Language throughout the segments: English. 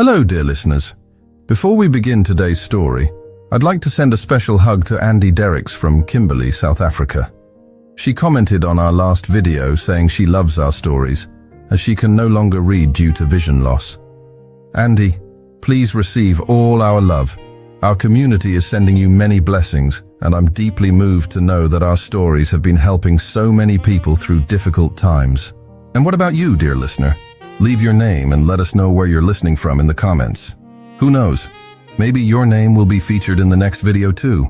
Hello, dear listeners. Before we begin today's story, I'd like to send a special hug to Andy Derricks from Kimberley, South Africa. She commented on our last video saying she loves our stories, as she can no longer read due to vision loss. Andy, please receive all our love. Our community is sending you many blessings, and I'm deeply moved to know that our stories have been helping so many people through difficult times. And what about you, dear listener? Leave your name and let us know where you're listening from in the comments. Who knows? Maybe your name will be featured in the next video too.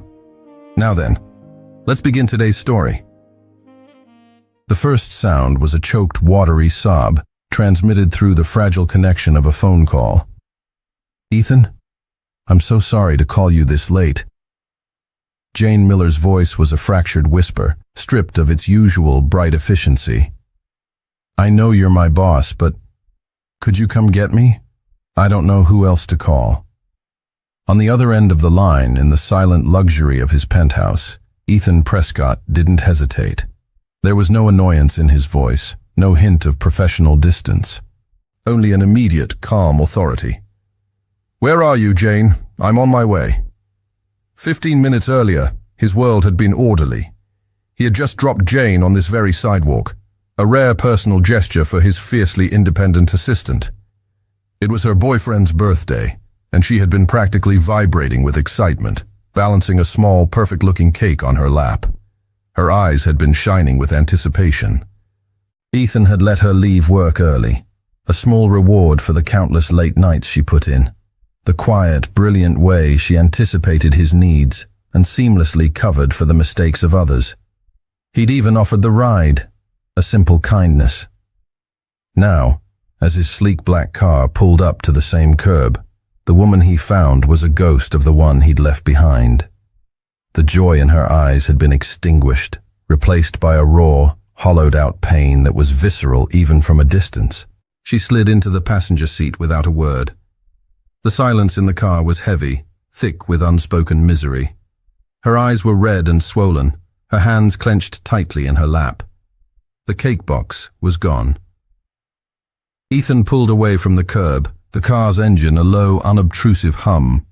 Now then, let's begin today's story. The first sound was a choked, watery sob, transmitted through the fragile connection of a phone call. Ethan? I'm so sorry to call you this late. Jane Miller's voice was a fractured whisper, stripped of its usual bright efficiency. I know you're my boss, but could you come get me? I don't know who else to call. On the other end of the line, in the silent luxury of his penthouse, Ethan Prescott didn't hesitate. There was no annoyance in his voice, no hint of professional distance. Only an immediate, calm authority. Where are you, Jane? I'm on my way. 15 minutes earlier, his world had been orderly. He had just dropped Jane on this very sidewalk, a rare personal gesture for his fiercely independent assistant. It was her boyfriend's birthday, and she had been practically vibrating with excitement, balancing a small, perfect-looking cake on her lap. Her eyes had been shining with anticipation. Ethan had let her leave work early, a small reward for the countless late nights she put in. The quiet, brilliant way she anticipated his needs and seamlessly covered for the mistakes of others. He'd even offered the ride, a simple kindness. Now, as his sleek black car pulled up to the same curb, the woman he found was a ghost of the one he'd left behind. The joy in her eyes had been extinguished, replaced by a raw, hollowed-out pain that was visceral even from a distance. She slid into the passenger seat without a word. The silence in the car was heavy, thick with unspoken misery. Her eyes were red and swollen, her hands clenched tightly in her lap. The cake box was gone. Ethan pulled away from the curb, the car's engine a low, unobtrusive hum.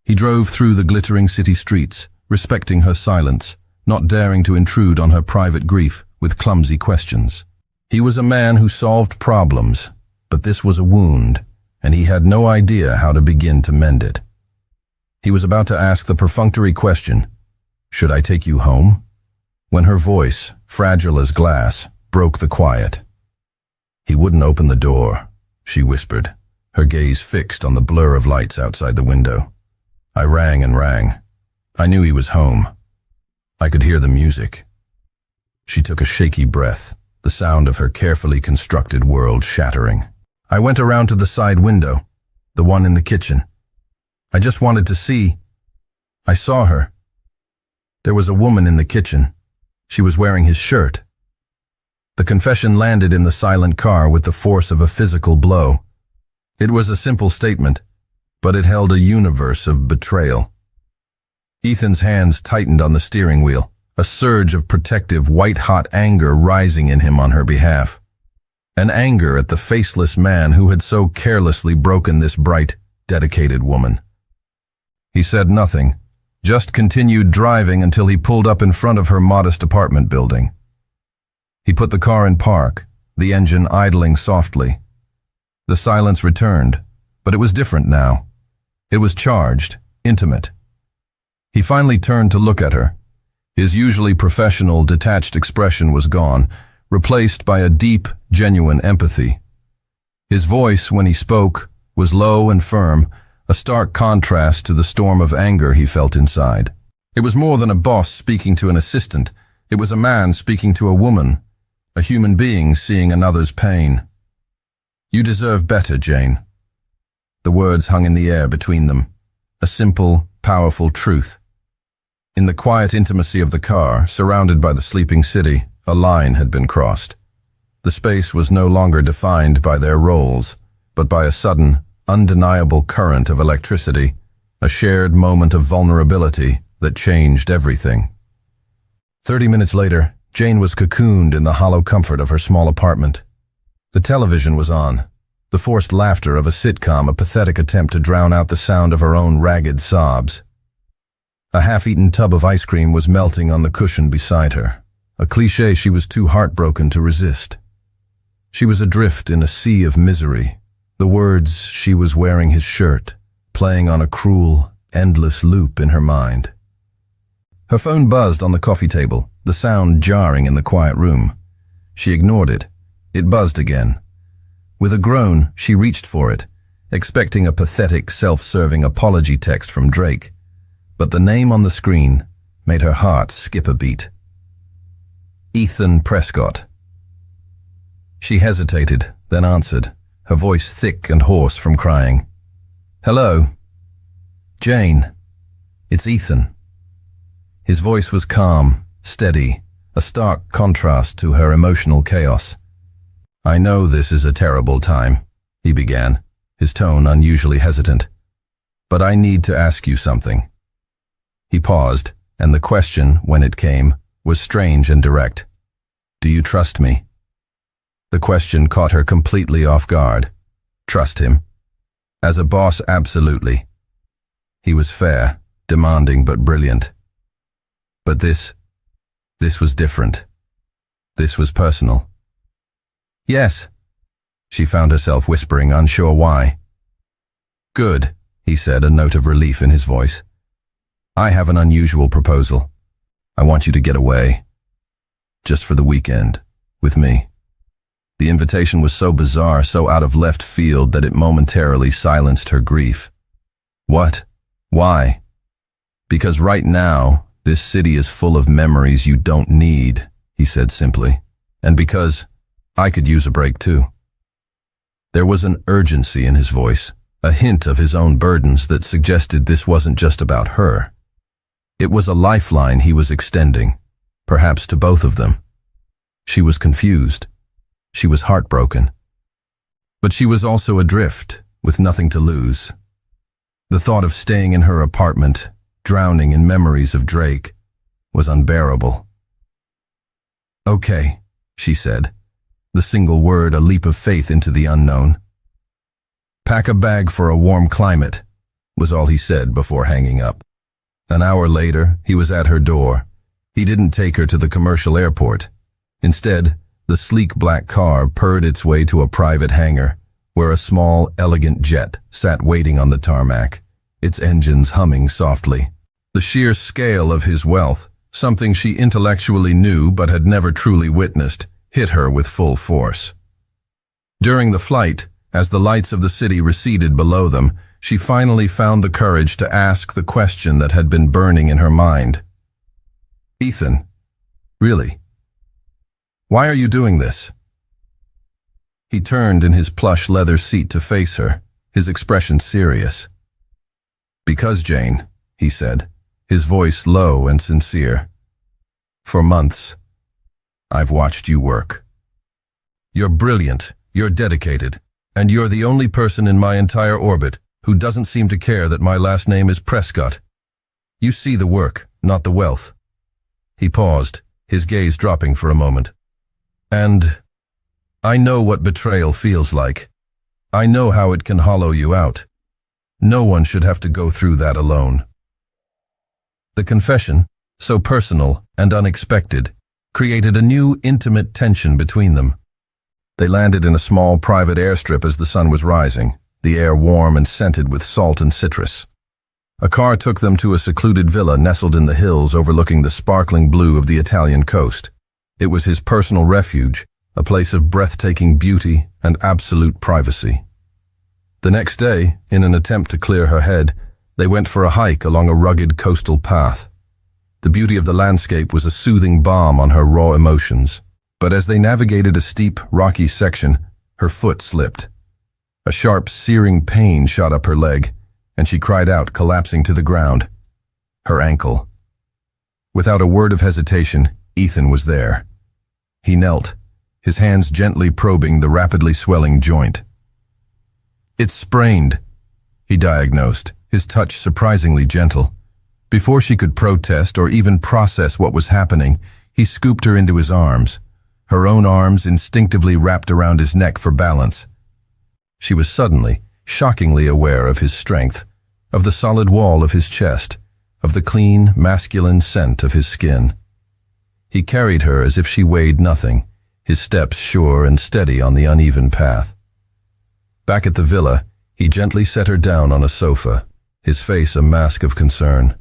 He drove through the glittering city streets, respecting her silence, not daring to intrude on her private grief with clumsy questions. He was a man who solved problems, but this was a wound, and he had no idea how to begin to mend it. He was about to ask the perfunctory question, "Should I take you home?" when her voice, fragile as glass, broke the quiet. "He wouldn't open the door," she whispered, her gaze fixed on the blur of lights outside the window. I rang and rang. I knew he was home. I could hear the music. She took a shaky breath, the sound of her carefully constructed world shattering. I went around to the side window, the one in the kitchen. I just wanted to see. I saw her. There was a woman in the kitchen. She was wearing his shirt. The confession landed in the silent car with the force of a physical blow. It was a simple statement, but it held a universe of betrayal. Ethan's hands tightened on the steering wheel, a surge of protective, white-hot anger rising in him on her behalf. An anger at the faceless man who had so carelessly broken this bright, dedicated woman. He said nothing, just continued driving until he pulled up in front of her modest apartment building. He put the car in park, the engine idling softly. The silence returned, but it was different now. It was charged, intimate. He finally turned to look at her. His usually professional, detached expression was gone, replaced by a deep, genuine empathy. His voice, when he spoke, was low and firm, a stark contrast to the storm of anger he felt inside. It was more than a boss speaking to an assistant. It was a man speaking to a woman, a human being seeing another's pain. "You deserve better, Jane." The words hung in the air between them, a simple, powerful truth. In the quiet intimacy of the car, surrounded by the sleeping city, a line had been crossed. The space was no longer defined by their roles, but by a sudden, undeniable current of electricity, a shared moment of vulnerability that changed everything. 30 minutes later, Jane was cocooned in the hollow comfort of her small apartment. The television was on. the forced laughter of a sitcom, a pathetic attempt to drown out the sound of her own ragged sobs. A half-eaten tub of ice cream was melting on the cushion beside her, a cliché she was too heartbroken to resist. She was adrift in a sea of misery, the words "she was wearing his shirt" playing on a cruel, endless loop in her mind. Her phone buzzed on the coffee table, the sound jarring in the quiet room. She ignored it. It buzzed again. With a groan, she reached for it, expecting a pathetic, self-serving apology text from Drake. But the name on the screen made her heart skip a beat. Ethan Prescott. She hesitated, then answered, her voice thick and hoarse from crying. "Hello? Jane, it's Ethan." His voice was calm, steady, a stark contrast to her emotional chaos. "I know this is a terrible time," he began, his tone unusually hesitant. "But I need to ask you something." He paused, and the question, when it came, was strange and direct. "Do you trust me?" The question caught her completely off guard. Trust him? As a boss, absolutely. He was fair, demanding but brilliant. But this was different. This was personal. "Yes," she found herself whispering, unsure why. "Good," he said, a note of relief in his voice. "I have an unusual proposal. I want you to get away. Just for the weekend, with me." The invitation was so bizarre, so out of left field that it momentarily silenced her grief. "What? Why?" "Because right now, this city is full of memories you don't need," he said simply. "And because I could use a break too." There was an urgency in his voice, a hint of his own burdens that suggested this wasn't just about her. It was a lifeline he was extending, perhaps to both of them. She was confused. She was heartbroken. But she was also adrift, with nothing to lose. The thought of staying in her apartment, drowning in memories of Drake, was unbearable. "Okay," she said, the single word a leap of faith into the unknown. "Pack a bag for a warm climate," was all he said before hanging up. An hour later, he was at her door. He didn't take her to the commercial airport. Instead, the sleek black car purred its way to a private hangar, where a small, elegant jet sat waiting on the tarmac, its engines humming softly. The sheer scale of his wealth, something she intellectually knew but had never truly witnessed, hit her with full force. During the flight, as the lights of the city receded below them, she finally found the courage to ask the question that had been burning in her mind. "Ethan, really? Why are you doing this?" He turned in his plush leather seat to face her, his expression serious. "Because, Jane," he said, his voice low and sincere. "For months, I've watched you work. You're brilliant, you're dedicated, and you're the only person in my entire orbit who doesn't seem to care that my last name is Prescott. You see the work, not the wealth." He paused, his gaze dropping for a moment. "And I know what betrayal feels like. I know how it can hollow you out. No one should have to go through that alone." The confession, so personal and unexpected, created a new, intimate tension between them. They landed in a small private airstrip as the sun was rising, the air warm and scented with salt and citrus. A car took them to a secluded villa nestled in the hills overlooking the sparkling blue of the Italian coast. It was his personal refuge, a place of breathtaking beauty and absolute privacy. The next day, in an attempt to clear her head, they went for a hike along a rugged coastal path. The beauty of the landscape was a soothing balm on her raw emotions, but as they navigated a steep, rocky section, her foot slipped. A sharp, searing pain shot up her leg, and she cried out, collapsing to the ground. Her ankle. Without a word of hesitation, Ethan was there. He knelt, his hands gently probing the rapidly swelling joint. "It's sprained," he diagnosed, his touch surprisingly gentle. Before she could protest or even process what was happening, he scooped her into his arms, her own arms instinctively wrapped around his neck for balance. She was suddenly, shockingly aware of his strength, of the solid wall of his chest, of the clean, masculine scent of his skin. He carried her as if she weighed nothing, his steps sure and steady on the uneven path. Back at the villa, he gently set her down on a sofa, his face a mask of concern.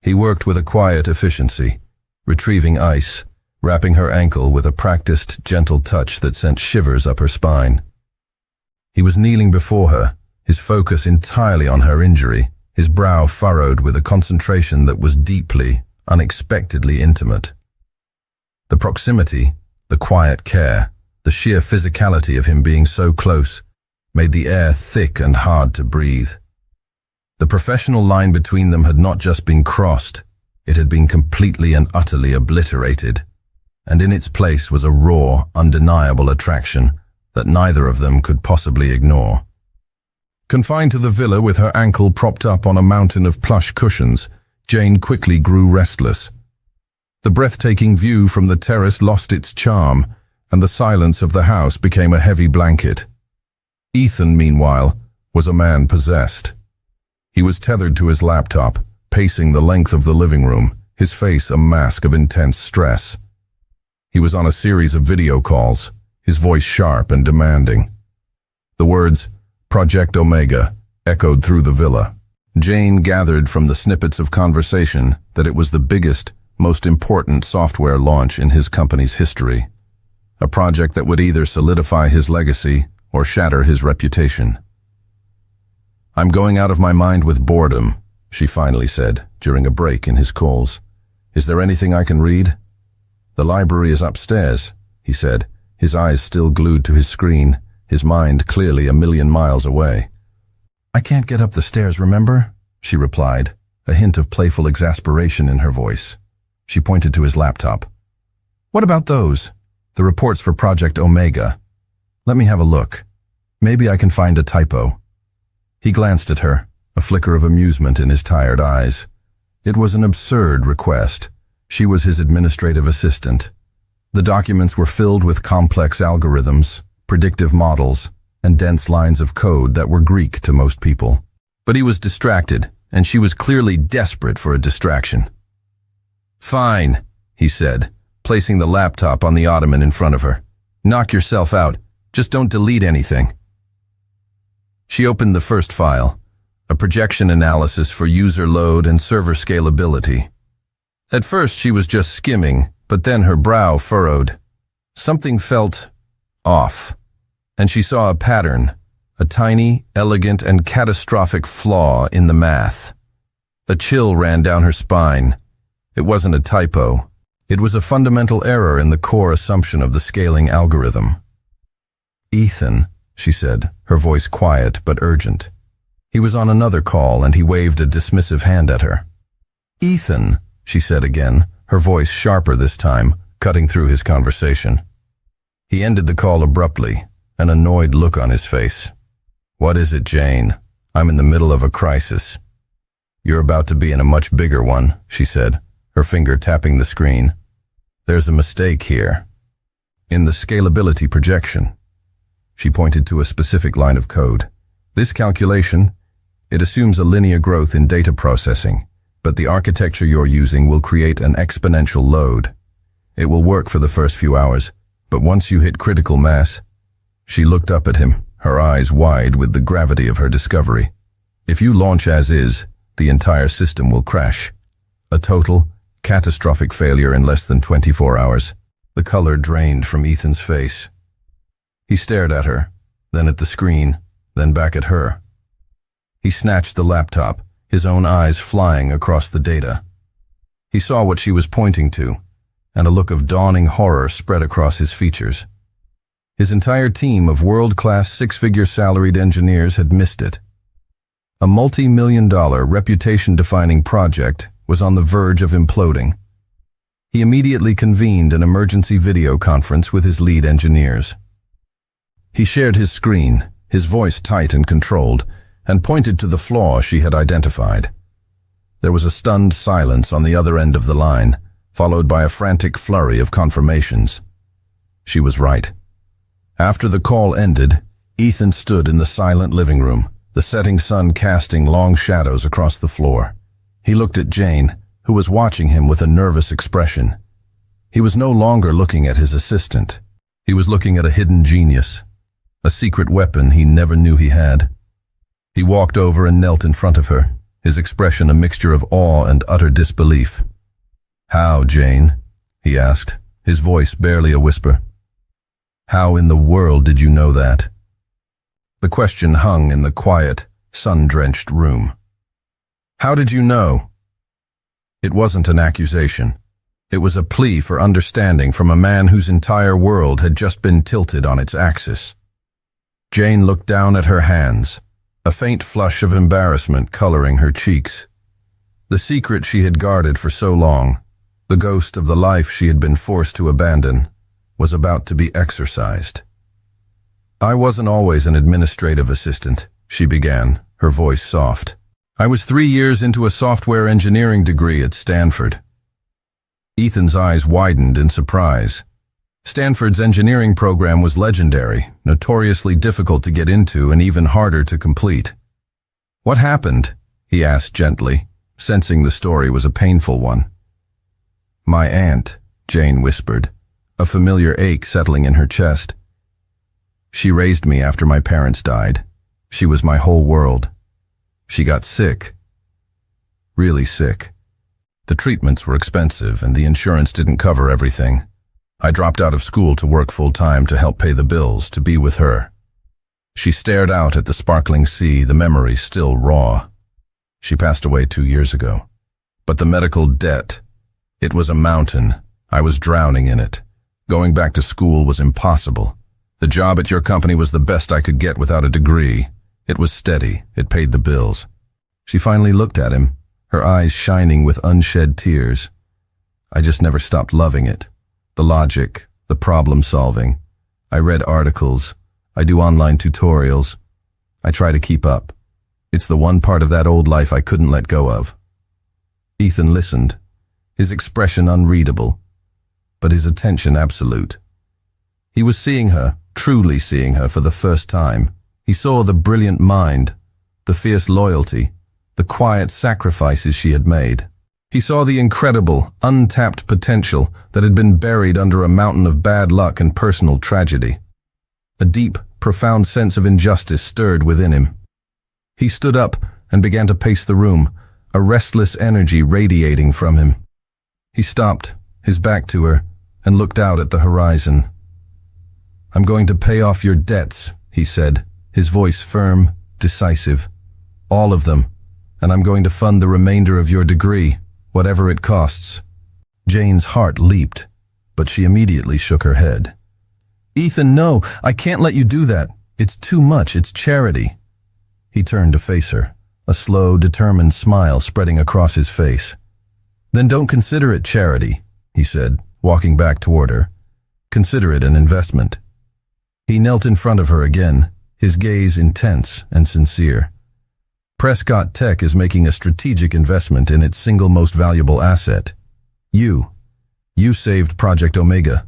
He worked with a quiet efficiency, retrieving ice, wrapping her ankle with a practiced, gentle touch that sent shivers up her spine. He was kneeling before her, his focus entirely on her injury, his brow furrowed with a concentration that was deeply, unexpectedly intimate. The proximity, the quiet care, the sheer physicality of him being so close, made the air thick and hard to breathe. The professional line between them had not just been crossed, it had been completely and utterly obliterated, and in its place was a raw, undeniable attraction that neither of them could possibly ignore. Confined to the villa with her ankle propped up on a mountain of plush cushions, Jane quickly grew restless. The breathtaking view from the terrace lost its charm, and the silence of the house became a heavy blanket. Ethan, meanwhile, was a man possessed. He was tethered to his laptop, pacing the length of the living room, his face a mask of intense stress. He was on a series of video calls, his voice sharp and demanding. The words, Project Omega, echoed through the villa. Jane gathered from the snippets of conversation that it was the biggest, most important software launch in his company's history. A project that would either solidify his legacy or shatter his reputation. "I'm going out of my mind with boredom," she finally said during a break in his calls. "Is there anything I can read?" "The library is upstairs," he said, his eyes still glued to his screen, his mind clearly a million miles away. "I can't get up the stairs, remember?" she replied, a hint of playful exasperation in her voice. She pointed to his laptop. "What about those? The reports for Project Omega. Let me have a look. Maybe I can find a typo." He glanced at her, a flicker of amusement in his tired eyes. It was an absurd request. She was his administrative assistant. The documents were filled with complex algorithms, predictive models, and dense lines of code that were Greek to most people. But he was distracted, and she was clearly desperate for a distraction. "Fine," he said, placing the laptop on the ottoman in front of her. "Knock yourself out. Just don't delete anything." She opened the first file, a projection analysis for user load and server scalability. At first she was just skimming, but then her brow furrowed. Something felt off, and she saw a pattern, a tiny, elegant, and catastrophic flaw in the math. A chill ran down her spine. It wasn't a typo. It was a fundamental error in the core assumption of the scaling algorithm. "Ethan," she said, her voice quiet but urgent. He was on another call and he waved a dismissive hand at her. "Ethan," she said again, her voice sharper this time, cutting through his conversation. He ended the call abruptly, an annoyed look on his face. "What is it, Jane? I'm in the middle of a crisis." "You're about to be in a much bigger one," she said, her finger tapping the screen. "There's a mistake here. In the scalability projection." She pointed to a specific line of code. "This calculation, it assumes a linear growth in data processing, but the architecture you're using will create an exponential load. It will work for the first few hours, but once you hit critical mass..." She looked up at him, her eyes wide with the gravity of her discovery. "If you launch as is, the entire system will crash. A total, catastrophic failure in less than 24 hours. The color drained from Ethan's face. He stared at her, then at the screen, then back at her. He snatched the laptop, his own eyes flying across the data. He saw what she was pointing to, and a look of dawning horror spread across his features. His entire team of world-class six-figure salaried engineers had missed it. A multi-million-dollar, reputation-defining project was on the verge of imploding. He immediately convened an emergency video conference with his lead engineers. He shared his screen, his voice tight and controlled, and pointed to the flaw she had identified. There was a stunned silence on the other end of the line, followed by a frantic flurry of confirmations. She was right. After the call ended, Ethan stood in the silent living room, the setting sun casting long shadows across the floor. He looked at Jane, who was watching him with a nervous expression. He was no longer looking at his assistant. He was looking at a hidden genius, a secret weapon he never knew he had. He walked over and knelt in front of her, his expression a mixture of awe and utter disbelief. "How, Jane?" he asked, his voice barely a whisper. "How in the world did you know that?" The question hung in the quiet, sun-drenched room. "How did you know?" It wasn't an accusation. It was a plea for understanding from a man whose entire world had just been tilted on its axis. Jane looked down at her hands, a faint flush of embarrassment coloring her cheeks. The secret she had guarded for so long, the ghost of the life she had been forced to abandon, was about to be exorcised. "I wasn't always an administrative assistant," she began, her voice soft. "I was 3 years into a software engineering degree at Stanford." Ethan's eyes widened in surprise. Stanford's engineering program was legendary, notoriously difficult to get into and even harder to complete. "What happened?" he asked gently, sensing the story was a painful one. "My aunt," Jane whispered, a familiar ache settling in her chest. "She raised me after my parents died. She was my whole world. She got sick. Really sick. The treatments were expensive and the insurance didn't cover everything. I dropped out of school to work full-time to help pay the bills, to be with her." She stared out at the sparkling sea, the memory still raw. She passed away 2 years ago. But the medical debt, it was a mountain. I was drowning in it. Going back to school was impossible. The job at your company was the best I could get without a degree. It was steady. It paid the bills. She finally looked at him, her eyes shining with unshed tears. "I just never stopped loving it. The logic, the problem solving. I read articles. I do online tutorials. I try to keep up. It's the one part of that old life I couldn't let go of." Ethan listened, his expression unreadable, but his attention absolute. He was seeing her, truly seeing her for the first time. He saw the brilliant mind, the fierce loyalty, the quiet sacrifices she had made. He saw the incredible, untapped potential that had been buried under a mountain of bad luck and personal tragedy. A deep, profound sense of injustice stirred within him. He stood up and began to pace the room, a restless energy radiating from him. He stopped, his back to her, and looked out at the horizon. "I'm going to pay off your debts," he said, his voice firm, decisive. "All of them, and I'm going to fund the remainder of your degree, whatever it costs." Jane's heart leaped, but she immediately shook her head. "Ethan, no, I can't let you do that. It's too much, it's charity." He turned to face her, a slow, determined smile spreading across his face. "Then don't consider it charity," he said, walking back toward her. "Consider it an investment." He knelt in front of her again, his gaze intense and sincere. "Prescott Tech is making a strategic investment in its single most valuable asset. You. You saved Project Omega.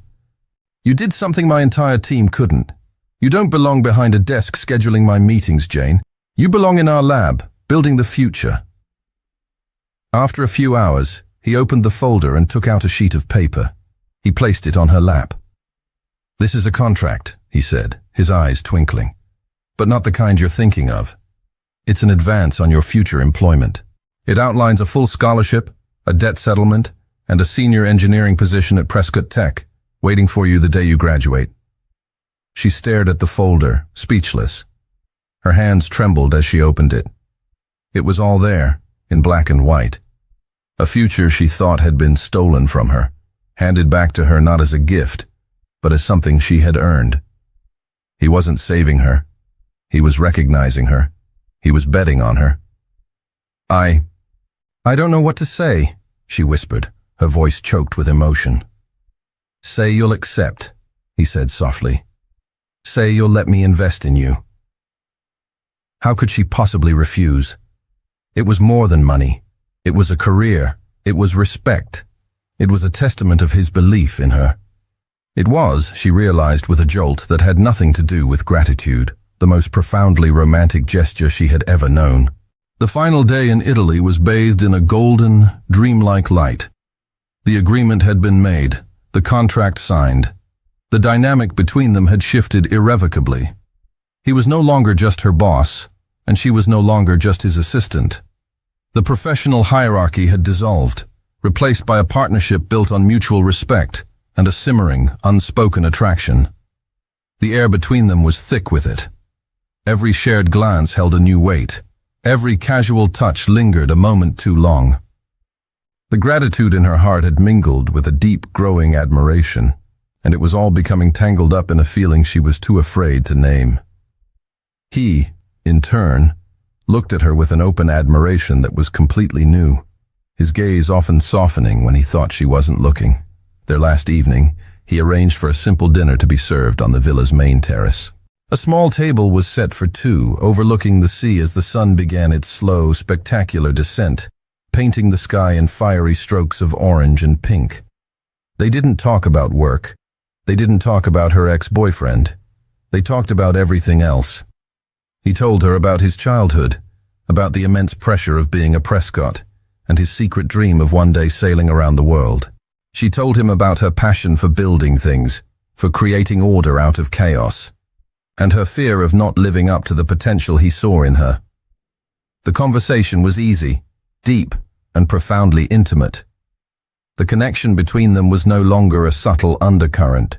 You did something my entire team couldn't. You don't belong behind a desk scheduling my meetings, Jane. You belong in our lab, building the future." After a few hours, he opened the folder and took out a sheet of paper. He placed it on her lap. "This is a contract," he said, his eyes twinkling. "But not the kind you're thinking of. It's an advance on your future employment. It outlines a full scholarship, a debt settlement, and a senior engineering position at Prescott Tech, waiting for you the day you graduate." She stared at the folder, speechless. Her hands trembled as she opened it. It was all there, in black and white. A future she thought had been stolen from her, handed back to her not as a gift, but as something she had earned. He wasn't saving her. He was recognizing her. He was betting on her. I don't know what to say," she whispered, her voice choked with emotion. "Say you'll accept," he said softly. "Say you'll let me invest in you." How could she possibly refuse? It was more than money. It was a career. It was respect. It was a testament of his belief in her. It was, she realized with a jolt, that had nothing to do with gratitude, the most profoundly romantic gesture she had ever known. The final day in Italy was bathed in a golden, dreamlike light. The agreement had been made, the contract signed. The dynamic between them had shifted irrevocably. He was no longer just her boss, and she was no longer just his assistant. The professional hierarchy had dissolved, replaced by a partnership built on mutual respect and a simmering, unspoken attraction. The air between them was thick with it. Every shared glance held a new weight. Every casual touch lingered a moment too long. The gratitude in her heart had mingled with a deep, growing admiration, and it was all becoming tangled up in a feeling she was too afraid to name. He, in turn, looked at her with an open admiration that was completely new, his gaze often softening when he thought she wasn't looking. Their last evening, he arranged for a simple dinner to be served on the villa's main terrace. A small table was set for two, overlooking the sea as the sun began its slow, spectacular descent, painting the sky in fiery strokes of orange and pink. They didn't talk about work. They didn't talk about her ex-boyfriend. They talked about everything else. He told her about his childhood, about the immense pressure of being a Prescott, and his secret dream of one day sailing around the world. She told him about her passion for building things, for creating order out of chaos, and her fear of not living up to the potential he saw in her. The conversation was easy, deep, and profoundly intimate. The connection between them was no longer a subtle undercurrent.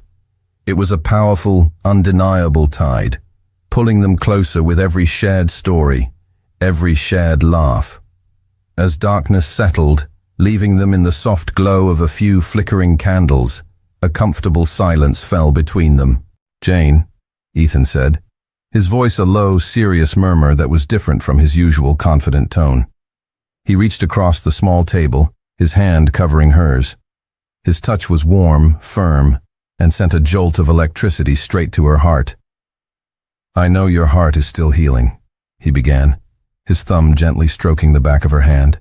It was a powerful, undeniable tide, pulling them closer with every shared story, every shared laugh. As darkness settled, leaving them in the soft glow of a few flickering candles, a comfortable silence fell between them. "Jane," Ethan said, his voice a low, serious murmur that was different from his usual confident tone. He reached across the small table, his hand covering hers. His touch was warm, firm, and sent a jolt of electricity straight to her heart. "I know your heart is still healing," he began, his thumb gently stroking the back of her hand.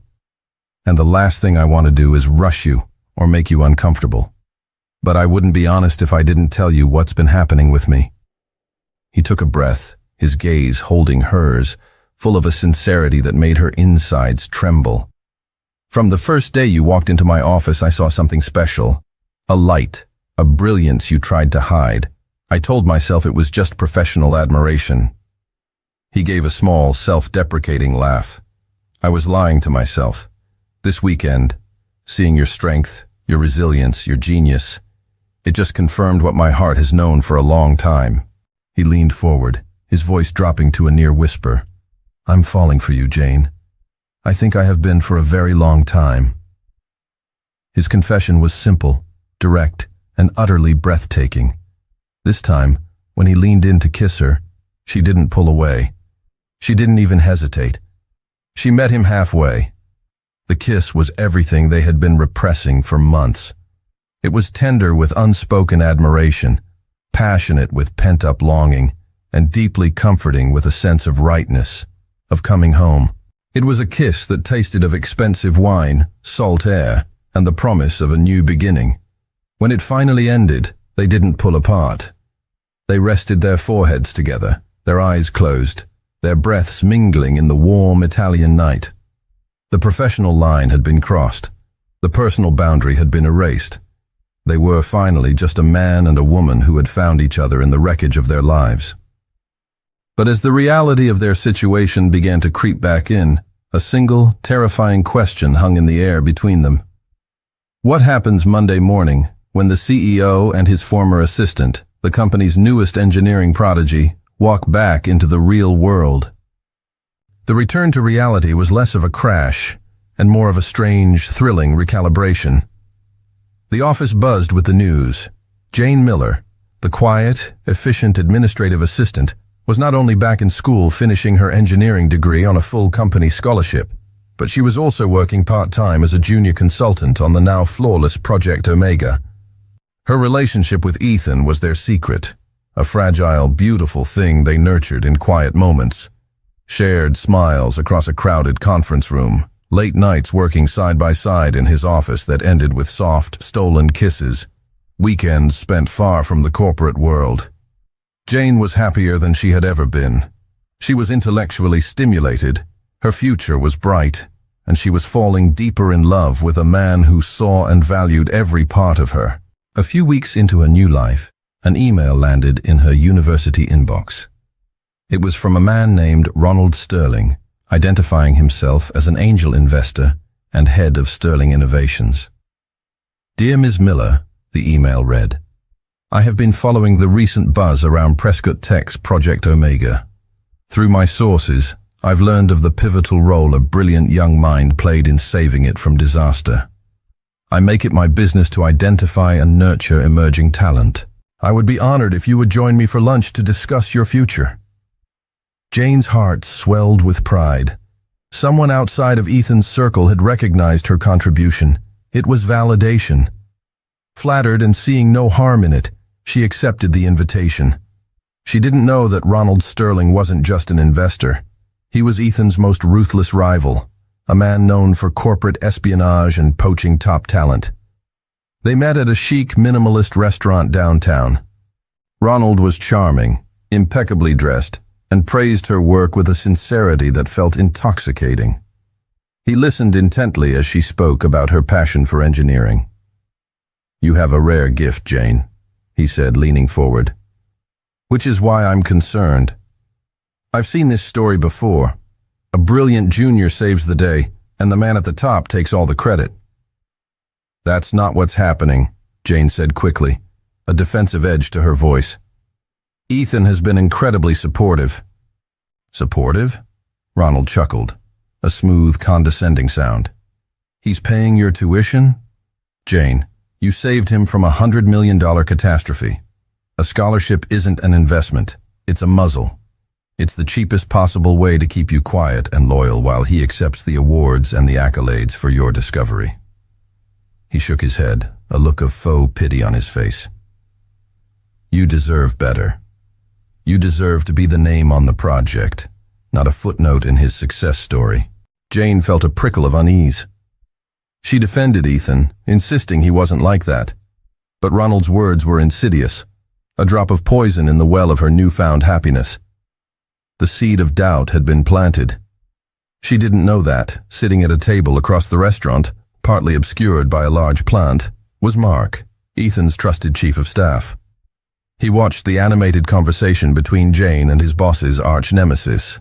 "And the last thing I want to do is rush you or make you uncomfortable. But I wouldn't be honest if I didn't tell you what's been happening with me." He took a breath, his gaze holding hers, full of a sincerity that made her insides tremble. "From the first day you walked into my office, I saw something special. A light, a brilliance you tried to hide. I told myself it was just professional admiration." He gave a small, self-deprecating laugh. "I was lying to myself. This weekend, seeing your strength, your resilience, your genius, it just confirmed what my heart has known for a long time." He leaned forward, his voice dropping to a near whisper. "I'm falling for you, Jane. I think I have been for a very long time." His confession was simple, direct, and utterly breathtaking. This time, when he leaned in to kiss her, she didn't pull away. She didn't even hesitate. She met him halfway. The kiss was everything they had been repressing for months. It was tender with unspoken admiration, passionate with pent-up longing, and deeply comforting with a sense of rightness, of coming home. It was a kiss that tasted of expensive wine, salt air, and the promise of a new beginning. When it finally ended, they didn't pull apart. They rested their foreheads together, their eyes closed, their breaths mingling in the warm Italian night. The professional line had been crossed. The personal boundary had been erased. They were finally just a man and a woman who had found each other in the wreckage of their lives. But as the reality of their situation began to creep back in, a single, terrifying question hung in the air between them. What happens Monday morning when the CEO and his former assistant, the company's newest engineering prodigy, walk back into the real world? The return to reality was less of a crash and more of a strange, thrilling recalibration. The office buzzed with the news. Jane Miller, the quiet, efficient administrative assistant, was not only back in school finishing her engineering degree on a full company scholarship, but she was also working part-time as a junior consultant on the now flawless Project Omega. Her relationship with Ethan was their secret, a fragile, beautiful thing they nurtured in quiet moments. Shared smiles across a crowded conference room, late nights working side by side in his office that ended with soft, stolen kisses, weekends spent far from the corporate world. Jane was happier than she had ever been. She was intellectually stimulated, her future was bright, and she was falling deeper in love with a man who saw and valued every part of her. A few weeks into her new life, an email landed in her university inbox. It was from a man named Ronald Sterling, identifying himself as an angel investor and head of Sterling Innovations. Dear Ms. Miller, the email read, I have been following the recent buzz around Prescott Tech's Project Omega. Through my sources, I've learned of the pivotal role a brilliant young mind played in saving it from disaster. I make it my business to identify and nurture emerging talent. I would be honored if you would join me for lunch to discuss your future. Jane's heart swelled with pride. Someone outside of Ethan's circle had recognized her contribution. It was validation. Flattered and seeing no harm in it, she accepted the invitation. She didn't know that Ronald Sterling wasn't just an investor. He was Ethan's most ruthless rival, a man known for corporate espionage and poaching top talent. They met at a chic minimalist restaurant downtown. Ronald was charming, impeccably dressed, and praised her work with a sincerity that felt intoxicating. He listened intently as she spoke about her passion for engineering. You have a rare gift, Jane, he said, leaning forward. Which is why I'm concerned. I've seen this story before. A brilliant junior saves the day, and the man at the top takes all the credit. That's not what's happening, Jane said quickly, a defensive edge to her voice. Ethan has been incredibly supportive. Supportive? Ronald chuckled, a smooth, condescending sound. He's paying your tuition? Jane, you saved him from a $100 million catastrophe. A scholarship isn't an investment, it's a muzzle. It's the cheapest possible way to keep you quiet and loyal while he accepts the awards and the accolades for your discovery. He shook his head, a look of faux pity on his face. You deserve better. You deserve to be the name on the project, not a footnote in his success story. Jane felt a prickle of unease. She defended Ethan, insisting he wasn't like that. But Ronald's words were insidious, a drop of poison in the well of her newfound happiness. The seed of doubt had been planted. She didn't know that, sitting at a table across the restaurant, partly obscured by a large plant, was Mark, Ethan's trusted chief of staff. He watched the animated conversation between Jane and his boss's arch-nemesis.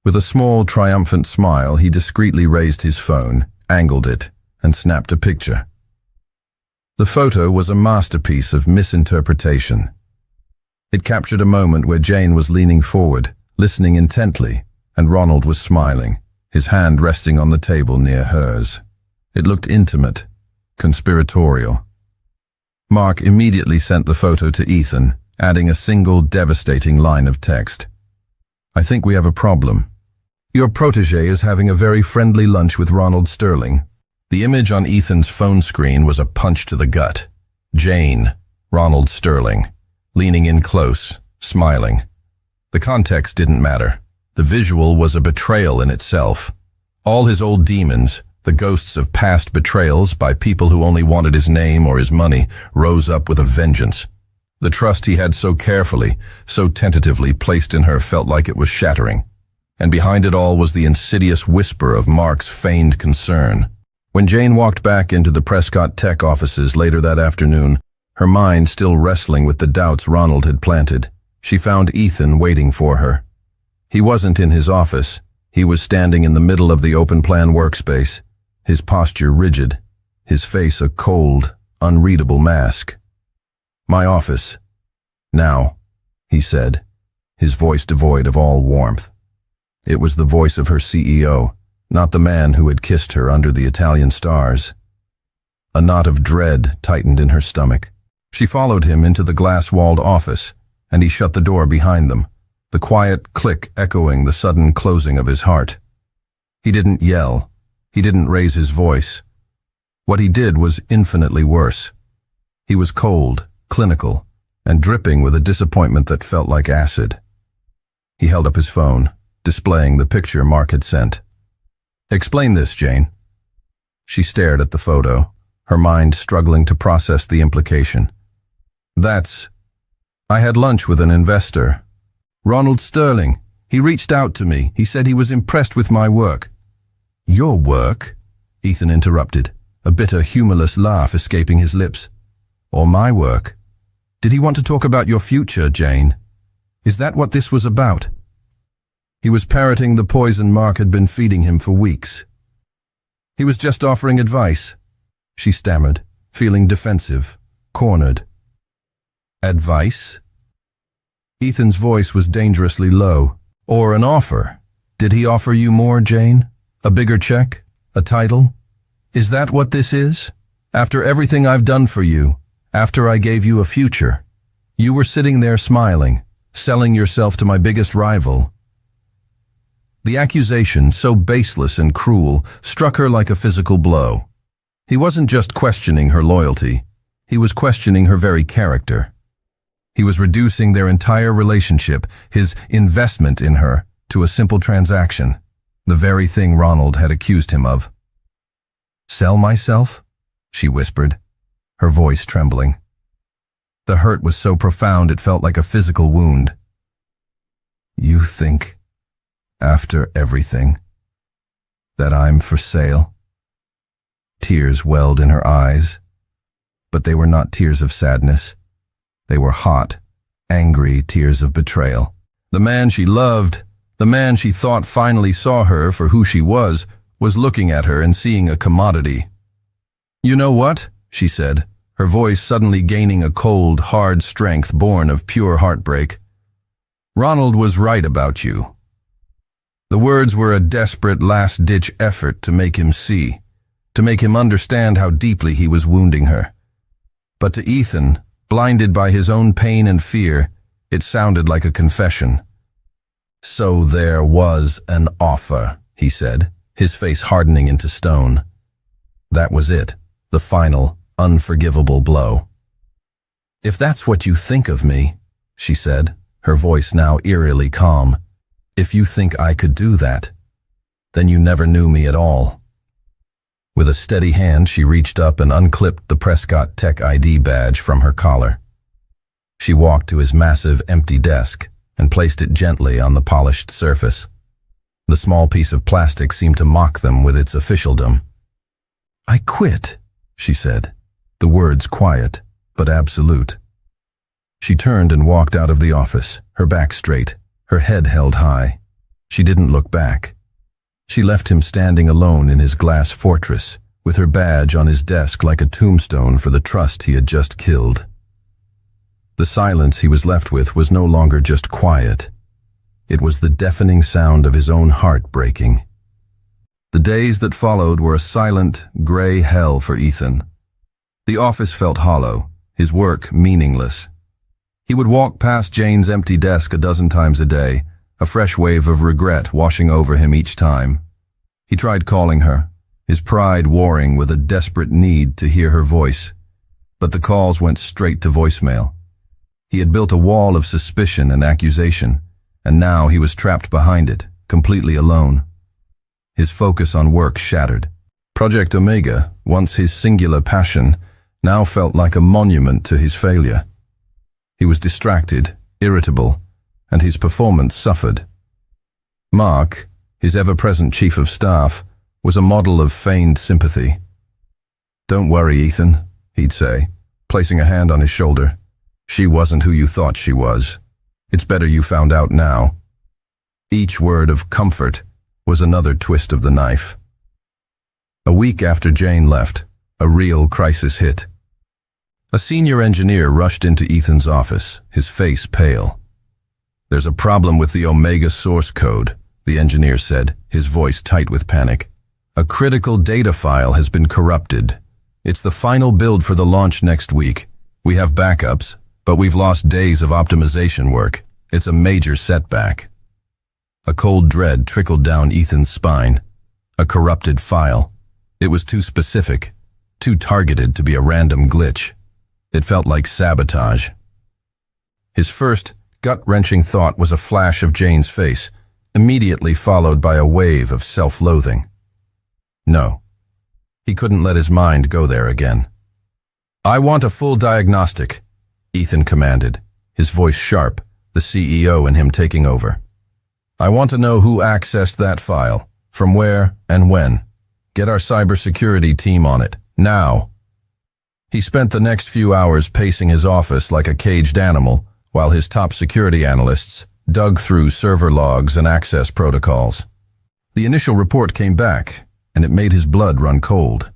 With a small, triumphant smile, he discreetly raised his phone, angled it, and snapped a picture. The photo was a masterpiece of misinterpretation. It captured a moment where Jane was leaning forward, listening intently, and Ronald was smiling, his hand resting on the table near hers. It looked intimate, conspiratorial. Mark immediately sent the photo to Ethan, adding a single devastating line of text. I think we have a problem. Your protege is having a very friendly lunch with Ronald Sterling. The image on Ethan's phone screen was a punch to the gut. Jane, Ronald Sterling, leaning in close, smiling. The context didn't matter. The visual was a betrayal in itself. All his old demons, the ghosts of past betrayals by people who only wanted his name or his money, rose up with a vengeance. The trust he had so carefully, so tentatively placed in her felt like it was shattering. And behind it all was the insidious whisper of Mark's feigned concern. When Jane walked back into the Prescott Tech offices later that afternoon, her mind still wrestling with the doubts Ronald had planted, she found Ethan waiting for her. He wasn't in his office. He was standing in the middle of the open-plan workspace, his posture rigid, his face a cold, unreadable mask. My office. Now, he said, his voice devoid of all warmth. It was the voice of her CEO, not the man who had kissed her under the Italian stars. A knot of dread tightened in her stomach. She followed him into the glass-walled office, and he shut the door behind them, the quiet click echoing the sudden closing of his heart. He didn't yell. He didn't raise his voice. What he did was infinitely worse. He was cold, clinical, and dripping with a disappointment that felt like acid. He held up his phone, displaying the picture Mark had sent. Explain this, Jane. She stared at the photo, her mind struggling to process the implication. That's... I had lunch with an investor. Ronald Sterling. He reached out to me. He said he was impressed with my work. Your work? Ethan interrupted, a bitter, humorless laugh escaping his lips. Or my work? Did he want to talk about your future, Jane? Is that what this was about? He was parroting the poison Mark had been feeding him for weeks. He was just offering advice, she stammered, feeling defensive, cornered. Advice? Ethan's voice was dangerously low. Or an offer. Did he offer you more, Jane? A bigger check? A title? Is that what this is? After everything I've done for you, after I gave you a future, you were sitting there smiling, selling yourself to my biggest rival. The accusation, so baseless and cruel, struck her like a physical blow. He wasn't just questioning her loyalty, he was questioning her very character. He was reducing their entire relationship, his investment in her, to a simple transaction, the very thing Ronald had accused him of. Sell myself? She whispered, her voice trembling. The hurt was so profound it felt like a physical wound. You think, after everything, that I'm for sale? Tears welled in her eyes, but they were not tears of sadness. They were hot, angry tears of betrayal. The man she loved, the man she thought finally saw her for who she was looking at her and seeing a commodity. You know what? She said, her voice suddenly gaining a cold, hard strength born of pure heartbreak. Ronald was right about you. The words were a desperate last-ditch effort to make him see, to make him understand how deeply he was wounding her. But to Ethan, blinded by his own pain and fear, it sounded like a confession. So there was an offer, he said, his face hardening into stone. That was it, the final, unforgivable blow. If that's what you think of me, she said, her voice now eerily calm, if you think I could do that, then you never knew me at all. With a steady hand, she reached up and unclipped the Prescott Tech ID badge from her collar. She walked to his massive, empty desk and placed it gently on the polished surface. The small piece of plastic seemed to mock them with its officialdom. I quit, she said, the words quiet, but absolute. She turned and walked out of the office, her back straight, her head held high. She didn't look back. She left him standing alone in his glass fortress, with her badge on his desk like a tombstone for the trust he had just killed. The silence he was left with was no longer just quiet. It was the deafening sound of his own heart breaking. The days that followed were a silent, gray hell for Ethan. The office felt hollow, his work meaningless. He would walk past Jane's empty desk a dozen times a day, a fresh wave of regret washing over him each time. He tried calling her, his pride warring with a desperate need to hear her voice. But the calls went straight to voicemail. He had built a wall of suspicion and accusation, and now he was trapped behind it, completely alone. His focus on work shattered. Project Omega, once his singular passion, now felt like a monument to his failure. He was distracted, irritable, and his performance suffered. Mark, his ever-present chief of staff, was a model of feigned sympathy. Don't worry, Ethan, he'd say, placing a hand on his shoulder. She wasn't who you thought she was. It's better you found out now. Each word of comfort was another twist of the knife. A week after Jane left, a real crisis hit. A senior engineer rushed into Ethan's office, his face pale. There's a problem with the Omega source code, the engineer said, his voice tight with panic. A critical data file has been corrupted. It's the final build for the launch next week. We have backups, but we've lost days of optimization work. It's a major setback. A cold dread trickled down Ethan's spine. A corrupted file. It was too specific, too targeted to be a random glitch. It felt like sabotage. His first, gut-wrenching thought was a flash of Jane's face, immediately followed by a wave of self-loathing. No, he couldn't let his mind go there again. I want a full diagnostic, Ethan commanded, his voice sharp, the CEO in him taking over. "I want to know who accessed that file, from where and when. Get our cybersecurity team on it, now." He spent the next few hours pacing his office like a caged animal, while his top security analysts dug through server logs and access protocols. The initial report came back, and it made his blood run cold.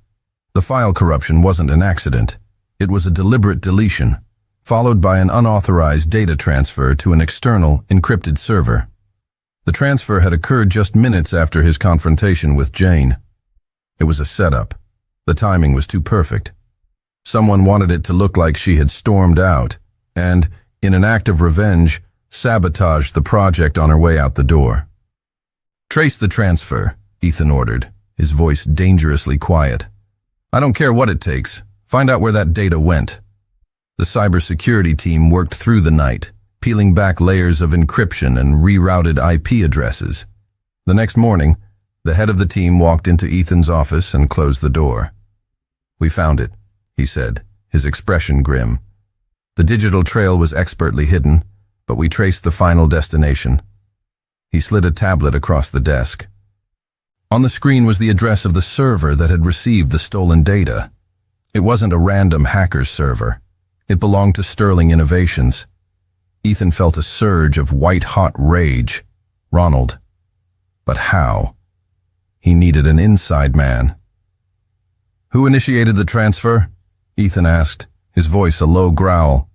The file corruption wasn't an accident. It was a deliberate deletion, followed by an unauthorized data transfer to an external, encrypted server. The transfer had occurred just minutes after his confrontation with Jane. It was a setup. The timing was too perfect. Someone wanted it to look like she had stormed out, and, in an act of revenge, sabotaged the project on her way out the door. "Trace the transfer," Ethan ordered, his voice dangerously quiet. "I don't care what it takes. Find out where that data went." The cybersecurity team worked through the night, peeling back layers of encryption and rerouted IP addresses. The next morning, the head of the team walked into Ethan's office and closed the door. "We found it," he said, his expression grim. "The digital trail was expertly hidden, but we traced the final destination." He slid a tablet across the desk. On the screen was the address of the server that had received the stolen data. It wasn't a random hacker's server. It belonged to Sterling Innovations. Ethan felt a surge of white-hot rage. Ronald. But how? He needed an inside man. "Who initiated the transfer?" Ethan asked, his voice a low growl.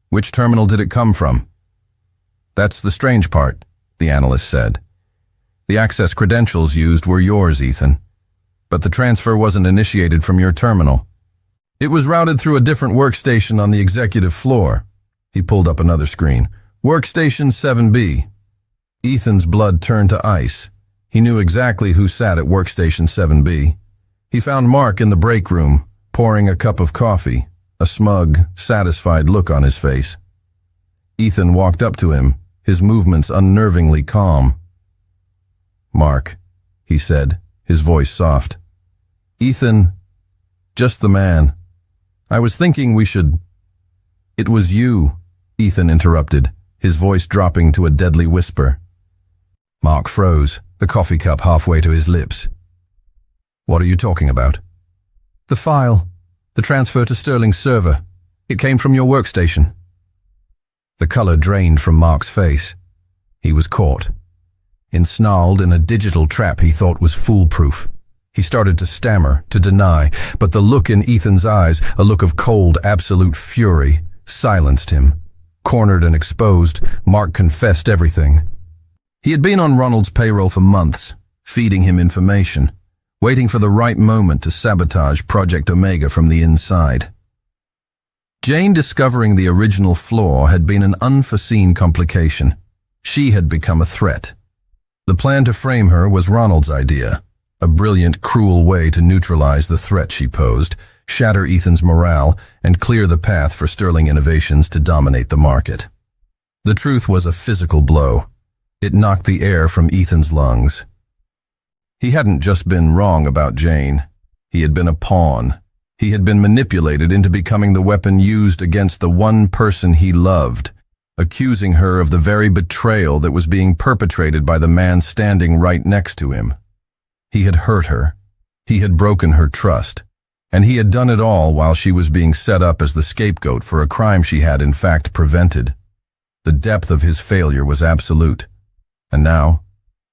"Which terminal did it come from?" "That's the strange part," the analyst said. "The access credentials used were yours, Ethan. But the transfer wasn't initiated from your terminal. It was routed through a different workstation on the executive floor." He pulled up another screen. "Workstation 7B. Ethan's blood turned to ice. He knew exactly who sat at Workstation 7B. He found Mark in the break room, pouring a cup of coffee, a smug, satisfied look on his face. Ethan walked up to him, his movements unnervingly calm. "Mark," he said, his voice soft. "Ethan, just the man. I was thinking we should—" "It was you," Ethan interrupted, his voice dropping to a deadly whisper. Mark froze, the coffee cup halfway to his lips. "What are you talking about?" "The file. The transfer to Sterling's server. It came from your workstation." The color drained from Mark's face. He was caught. Ensnarled in a digital trap he thought was foolproof. He started to stammer, to deny, but the look in Ethan's eyes, a look of cold, absolute fury, silenced him. Cornered and exposed, Mark confessed everything. He had been on Ronald's payroll for months, feeding him information, waiting for the right moment to sabotage Project Omega from the inside. Jane discovering the original flaw had been an unforeseen complication. She had become a threat. The plan to frame her was Ronald's idea, a brilliant, cruel way to neutralize the threat she posed, shatter Ethan's morale, and clear the path for Sterling Innovations to dominate the market. The truth was a physical blow. It knocked the air from Ethan's lungs. He hadn't just been wrong about Jane. He had been a pawn. He had been manipulated into becoming the weapon used against the one person he loved, accusing her of the very betrayal that was being perpetrated by the man standing right next to him. He had hurt her. He had broken her trust. And he had done it all while she was being set up as the scapegoat for a crime she had in fact prevented. The depth of his failure was absolute. And now,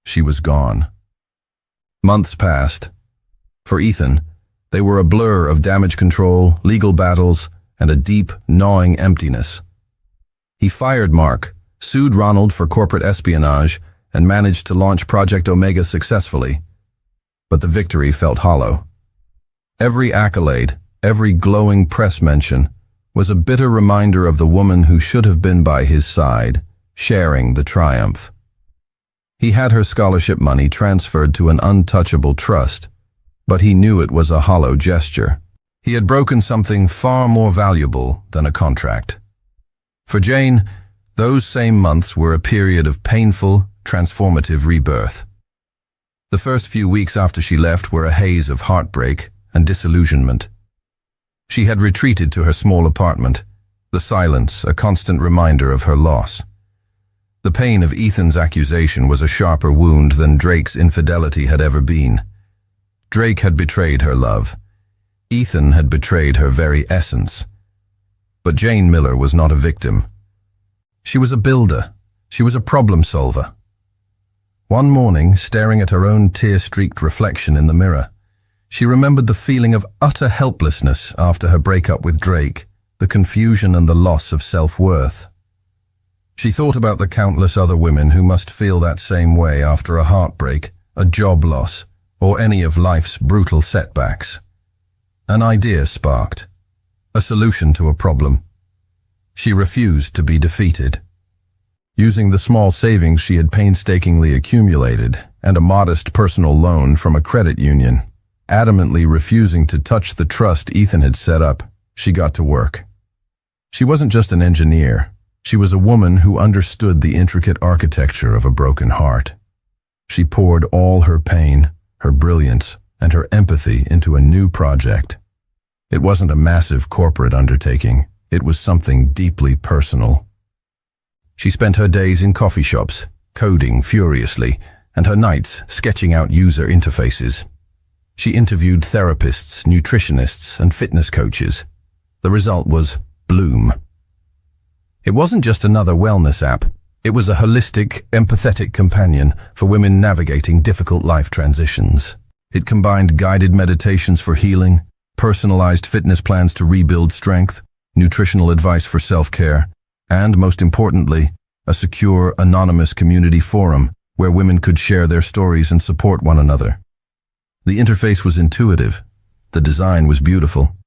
she was gone. Months passed. For Ethan, they were a blur of damage control, legal battles, and a deep, gnawing emptiness. He fired Mark, sued Ronald for corporate espionage, and managed to launch Project Omega successfully. But the victory felt hollow. Every accolade, every glowing press mention, was a bitter reminder of the woman who should have been by his side, sharing the triumph. He had her scholarship money transferred to an untouchable trust, but he knew it was a hollow gesture. He had broken something far more valuable than a contract. For Jane, those same months were a period of painful, transformative rebirth. The first few weeks after she left were a haze of heartbreak and disillusionment. She had retreated to her small apartment, The silence, a constant reminder of her loss. The pain of Ethan's accusation was a sharper wound than Drake's infidelity had ever been. Drake had betrayed her love. Ethan had betrayed her very essence. But Jane Miller was not a victim. She was a builder. She was a problem solver. One morning, staring at her own tear-streaked reflection in the mirror, she remembered the feeling of utter helplessness after her breakup with Drake, the confusion and the loss of self-worth. She thought about the countless other women who must feel that same way after a heartbreak, a job loss, or any of life's brutal setbacks. An idea sparked. A solution to a problem. She refused to be defeated. Using the small savings she had painstakingly accumulated and a modest personal loan from a credit union, adamantly refusing to touch the trust Ethan had set up, she got to work. She wasn't just an engineer. She was a woman who understood the intricate architecture of a broken heart. She poured all her pain, her brilliance, and her empathy into a new project. It wasn't a massive corporate undertaking. It was something deeply personal. She spent her days in coffee shops, coding furiously, and her nights sketching out user interfaces. She interviewed therapists, nutritionists, and fitness coaches. The result was Bloom. It wasn't just another wellness app. It was a holistic, empathetic companion for women navigating difficult life transitions. It combined guided meditations for healing, personalized fitness plans to rebuild strength, nutritional advice for self-care, and, most importantly, a secure, anonymous community forum where women could share their stories and support one another. The interface was intuitive, the design was beautiful,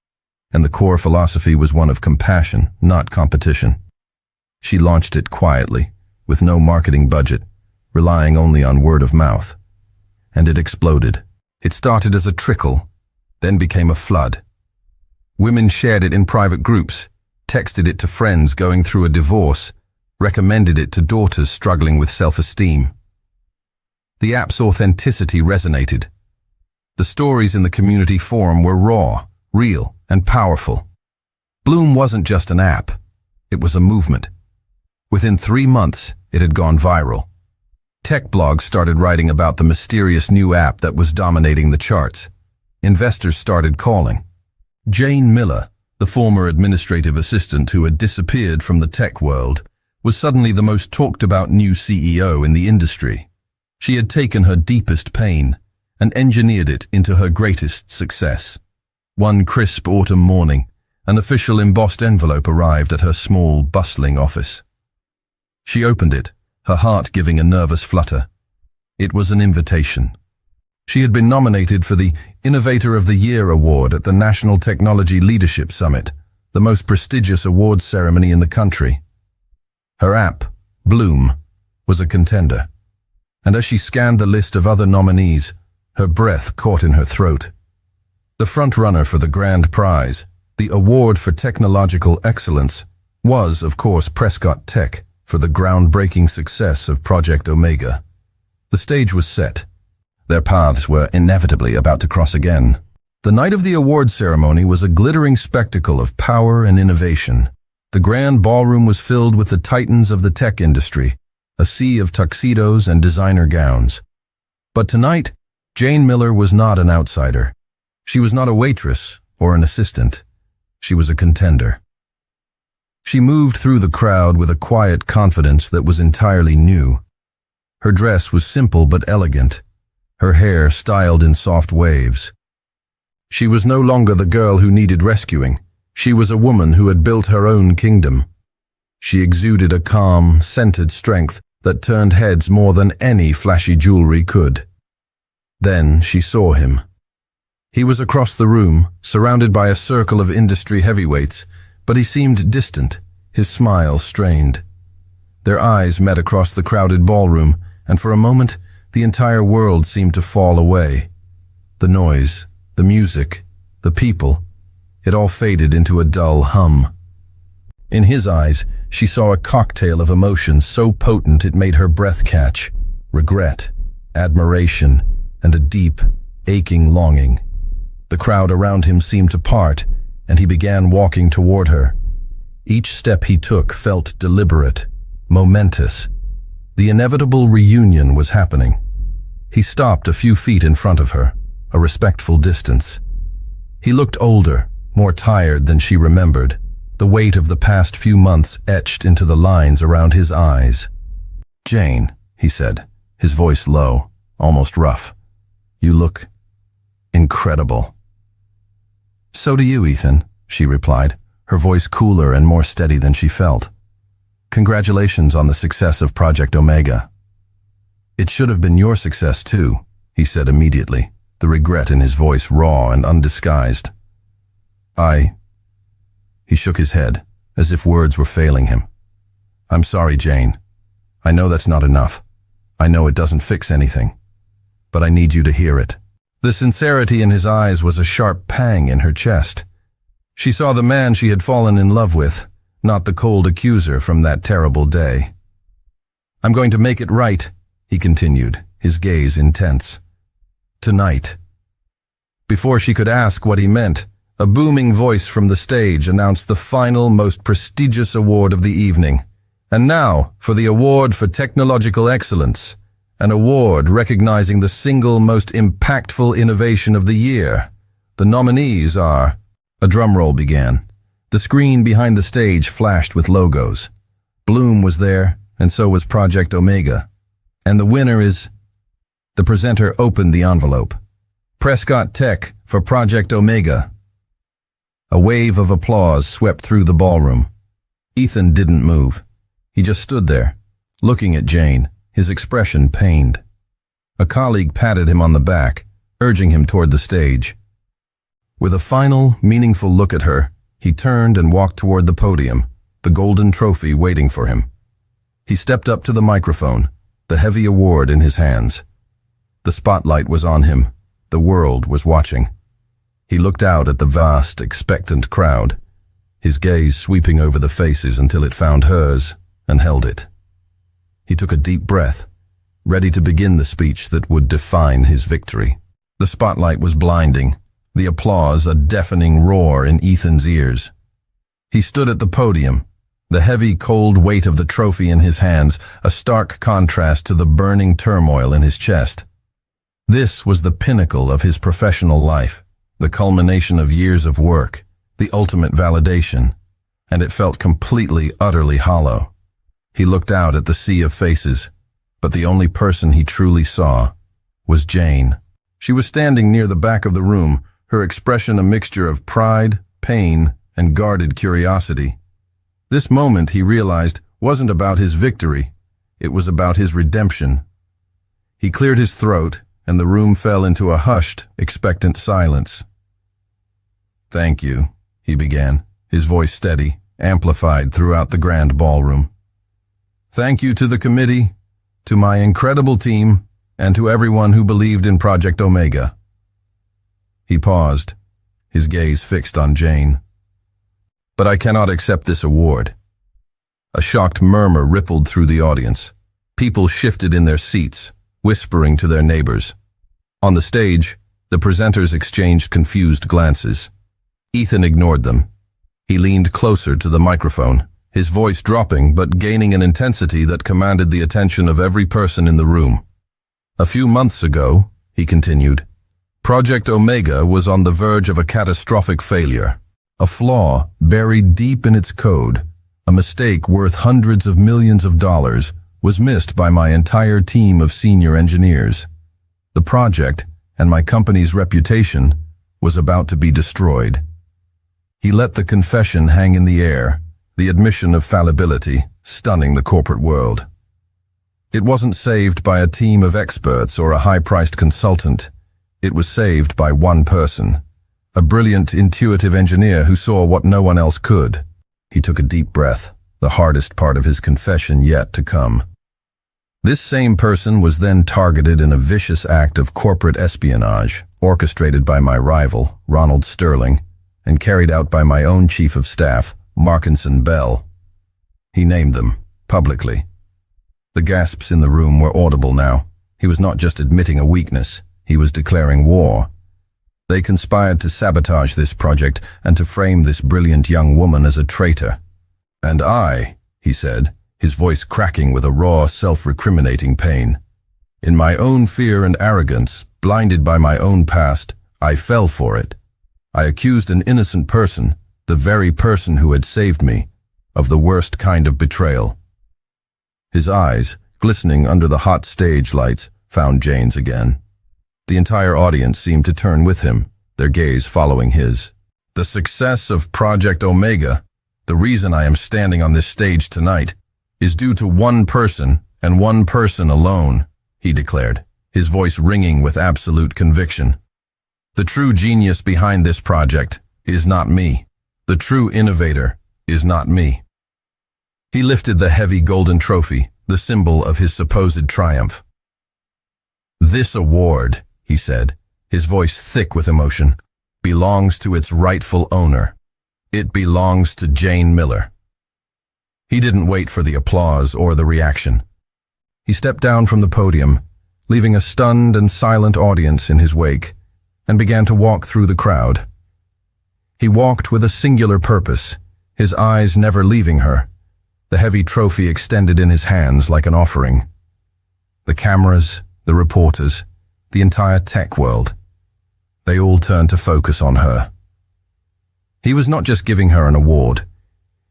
and the core philosophy was one of compassion, not competition. She launched it quietly, with no marketing budget, relying only on word of mouth. And it exploded. It started as a trickle, then became a flood. Women shared it in private groups, texted it to friends going through a divorce, recommended it to daughters struggling with self-esteem. The app's authenticity resonated. The stories in the community forum were raw, real, and powerful. Bloom wasn't just an app. It was a movement. Within 3 months, it had gone viral. Tech blogs started writing about the mysterious new app that was dominating the charts. Investors started calling. Jane Miller, the former administrative assistant who had disappeared from the tech world, was suddenly the most talked about new CEO in the industry. She had taken her deepest pain and engineered it into her greatest success. One crisp autumn morning, an official embossed envelope arrived at her small, bustling office. She opened it, her heart giving a nervous flutter. It was an invitation. She had been nominated for the Innovator of the Year award at the National Technology Leadership Summit, the most prestigious awards ceremony in the country. Her app, Bloom, was a contender. And as she scanned the list of other nominees, her breath caught in her throat. The front-runner for the grand prize, the Award for Technological Excellence, was, of course, Prescott Tech for the groundbreaking success of Project Omega. The stage was set. Their paths were inevitably about to cross again. The night of the award ceremony was a glittering spectacle of power and innovation. The grand ballroom was filled with the titans of the tech industry, a sea of tuxedos and designer gowns. But tonight, Jane Miller was not an outsider. She was not a waitress or an assistant. She was a contender. She moved through the crowd with a quiet confidence that was entirely new. Her dress was simple but elegant, her hair styled in soft waves. She was no longer the girl who needed rescuing. She was a woman who had built her own kingdom. She exuded a calm, centered strength that turned heads more than any flashy jewelry could. Then she saw him. He was across the room, surrounded by a circle of industry heavyweights, but he seemed distant, his smile strained. Their eyes met across the crowded ballroom, and for a moment, the entire world seemed to fall away. The noise, the music, the people, it all faded into a dull hum. In his eyes, she saw a cocktail of emotions so potent it made her breath catch. Regret, admiration, and a deep, aching longing. The crowd around him seemed to part, and he began walking toward her. Each step he took felt deliberate, momentous. The inevitable reunion was happening. He stopped a few feet in front of her, a respectful distance. He looked older, more tired than she remembered, the weight of the past few months etched into the lines around his eyes. "Jane," he said, his voice low, almost rough. "You look incredible." "So do you, Ethan," she replied, her voice cooler and more steady than she felt. "Congratulations on the success of Project Omega." "It should have been your success too," he said immediately, the regret in his voice raw and undisguised. He shook his head, as if words were failing him. "I'm sorry, Jane. I know that's not enough. I know it doesn't fix anything. But I need you to hear it." The sincerity in his eyes was a sharp pang in her chest. She saw the man she had fallen in love with, not the cold accuser from that terrible day. "I'm going to make it right," he continued, his gaze intense. "Tonight." Before she could ask what he meant, a booming voice from the stage announced the final, most prestigious award of the evening. "And now, for the Award for Technological Excellence, an award recognizing the single most impactful innovation of the year. The nominees are..." A drum roll began. The screen behind the stage flashed with logos. Bloom was there, and so was Project Omega. "And the winner is..." The presenter opened the envelope. "Prescott Tech for Project Omega." A wave of applause swept through the ballroom. Ethan didn't move. He just stood there, looking at Jane, his expression pained. A colleague patted him on the back, urging him toward the stage. With a final, meaningful look at her, he turned and walked toward the podium, the golden trophy waiting for him. He stepped up to the microphone, the heavy award in his hands. The spotlight was on him. The world was watching. He looked out at the vast, expectant crowd, his gaze sweeping over the faces until it found hers and held it. He took a deep breath, ready to begin the speech that would define his victory. The spotlight was blinding, the applause a deafening roar in Ethan's ears. He stood at the podium, the heavy, cold weight of the trophy in his hands, a stark contrast to the burning turmoil in his chest. This was the pinnacle of his professional life, the culmination of years of work, the ultimate validation, and it felt completely, utterly hollow. He looked out at the sea of faces, but the only person he truly saw was Jane. She was standing near the back of the room, her expression a mixture of pride, pain, and guarded curiosity. This moment, he realized, wasn't about his victory. It was about his redemption. He cleared his throat, and the room fell into a hushed, expectant silence. "Thank you," he began, his voice steady, amplified throughout the grand ballroom. "Thank you to the committee, to my incredible team, and to everyone who believed in Project Omega." He paused, his gaze fixed on Jane. "But I cannot accept this award." A shocked murmur rippled through the audience. People shifted in their seats, whispering to their neighbors. On the stage, the presenters exchanged confused glances. Ethan ignored them. He leaned closer to the microphone, his voice dropping but gaining an intensity that commanded the attention of every person in the room. "A few months ago," he continued, "Project Omega was on the verge of a catastrophic failure. A flaw buried deep in its code, a mistake worth hundreds of millions of dollars, was missed by my entire team of senior engineers. The project, and my company's reputation, was about to be destroyed." He let the confession hang in the air, the admission of fallibility, stunning the corporate world. It wasn't saved by a team of experts or a high-priced consultant. It was saved by one person, a brilliant, intuitive engineer who saw what no one else could. He took a deep breath, the hardest part of his confession yet to come. This same person was then targeted in a vicious act of corporate espionage, orchestrated by my rival, Ronald Sterling, and carried out by my own chief of staff, Markinson Bell. He named them, publicly. The gasps in the room were audible now. He was not just admitting a weakness, he was declaring war. They conspired to sabotage this project and to frame this brilliant young woman as a traitor. "And I," he said, his voice cracking with a raw, self-recriminating pain. "In my own fear and arrogance, blinded by my own past, I fell for it. I accused an innocent person, the very person who had saved me, of the worst kind of betrayal." His eyes, glistening under the hot stage lights, found Jane's again. The entire audience seemed to turn with him, their gaze following his. "The success of Project Omega, the reason I am standing on this stage tonight, is due to one person and one person alone," he declared, his voice ringing with absolute conviction. "The true genius behind this project is not me. The true innovator is not me." He lifted the heavy golden trophy, the symbol of his supposed triumph. "This award," he said, his voice thick with emotion, "belongs to its rightful owner. It belongs to Jane Miller." He didn't wait for the applause or the reaction. He stepped down from the podium, leaving a stunned and silent audience in his wake, and began to walk through the crowd. He walked with a singular purpose, his eyes never leaving her, the heavy trophy extended in his hands like an offering. The cameras, the reporters, the entire tech world, they all turned to focus on her. He was not just giving her an award.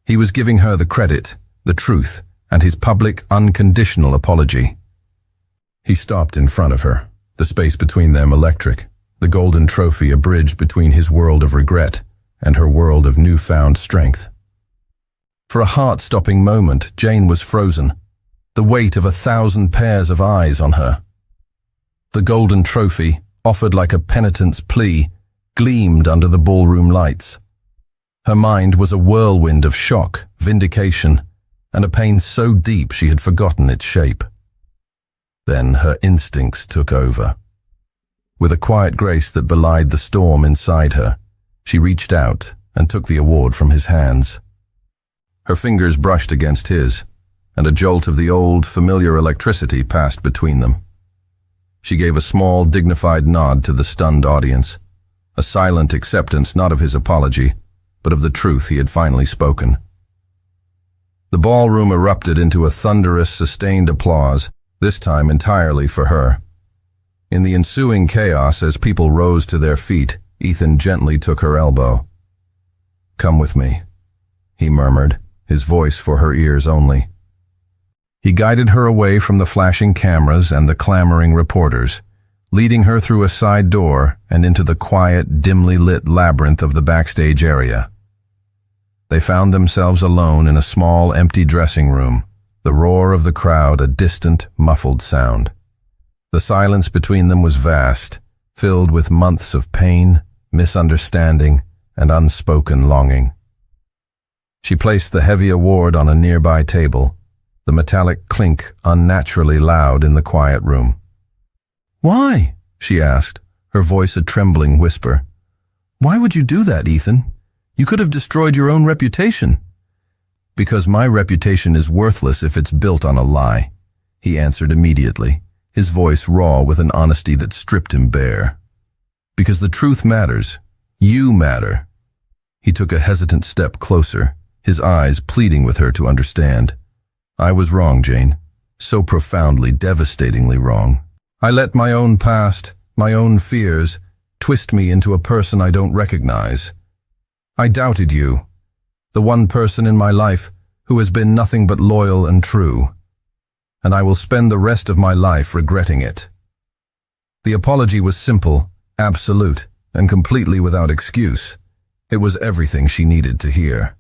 He was giving her the credit, the truth, and his public, unconditional apology. He stopped in front of her, the space between them electric, the golden trophy a bridge between his world of regret and her world of newfound strength. For a heart-stopping moment, Jane was frozen, the weight of 1,000 pairs of eyes on her. The golden trophy, offered like a penitent's plea, gleamed under the ballroom lights. Her mind was a whirlwind of shock, vindication, and a pain so deep she had forgotten its shape. Then her instincts took over. With a quiet grace that belied the storm inside her, she reached out and took the award from his hands. Her fingers brushed against his, and a jolt of the old, familiar electricity passed between them. She gave a small, dignified nod to the stunned audience, a silent acceptance not of his apology, but of the truth he had finally spoken. The ballroom erupted into a thunderous, sustained applause, this time entirely for her. In the ensuing chaos, as people rose to their feet, Ethan gently took her elbow. "Come with me," he murmured, his voice for her ears only. He guided her away from the flashing cameras and the clamoring reporters, leading her through a side door and into the quiet, dimly lit labyrinth of the backstage area. They found themselves alone in a small, empty dressing room, the roar of the crowd a distant, muffled sound. The silence between them was vast, filled with months of pain, misunderstanding, and unspoken longing. She placed the heavy award on a nearby table, the metallic clink unnaturally loud in the quiet room. "Why?" she asked, her voice a trembling whisper. "Why would you do that, Ethan? You could have destroyed your own reputation." "Because my reputation is worthless if it's built on a lie," he answered immediately, his voice raw with an honesty that stripped him bare. "Because the truth matters. You matter." He took a hesitant step closer, his eyes pleading with her to understand. "I was wrong, Jane. So profoundly, devastatingly wrong. I let my own past, my own fears, twist me into a person I don't recognize. I doubted you, the one person in my life who has been nothing but loyal and true. And I will spend the rest of my life regretting it." The apology was simple, absolute, and completely without excuse. It was everything she needed to hear.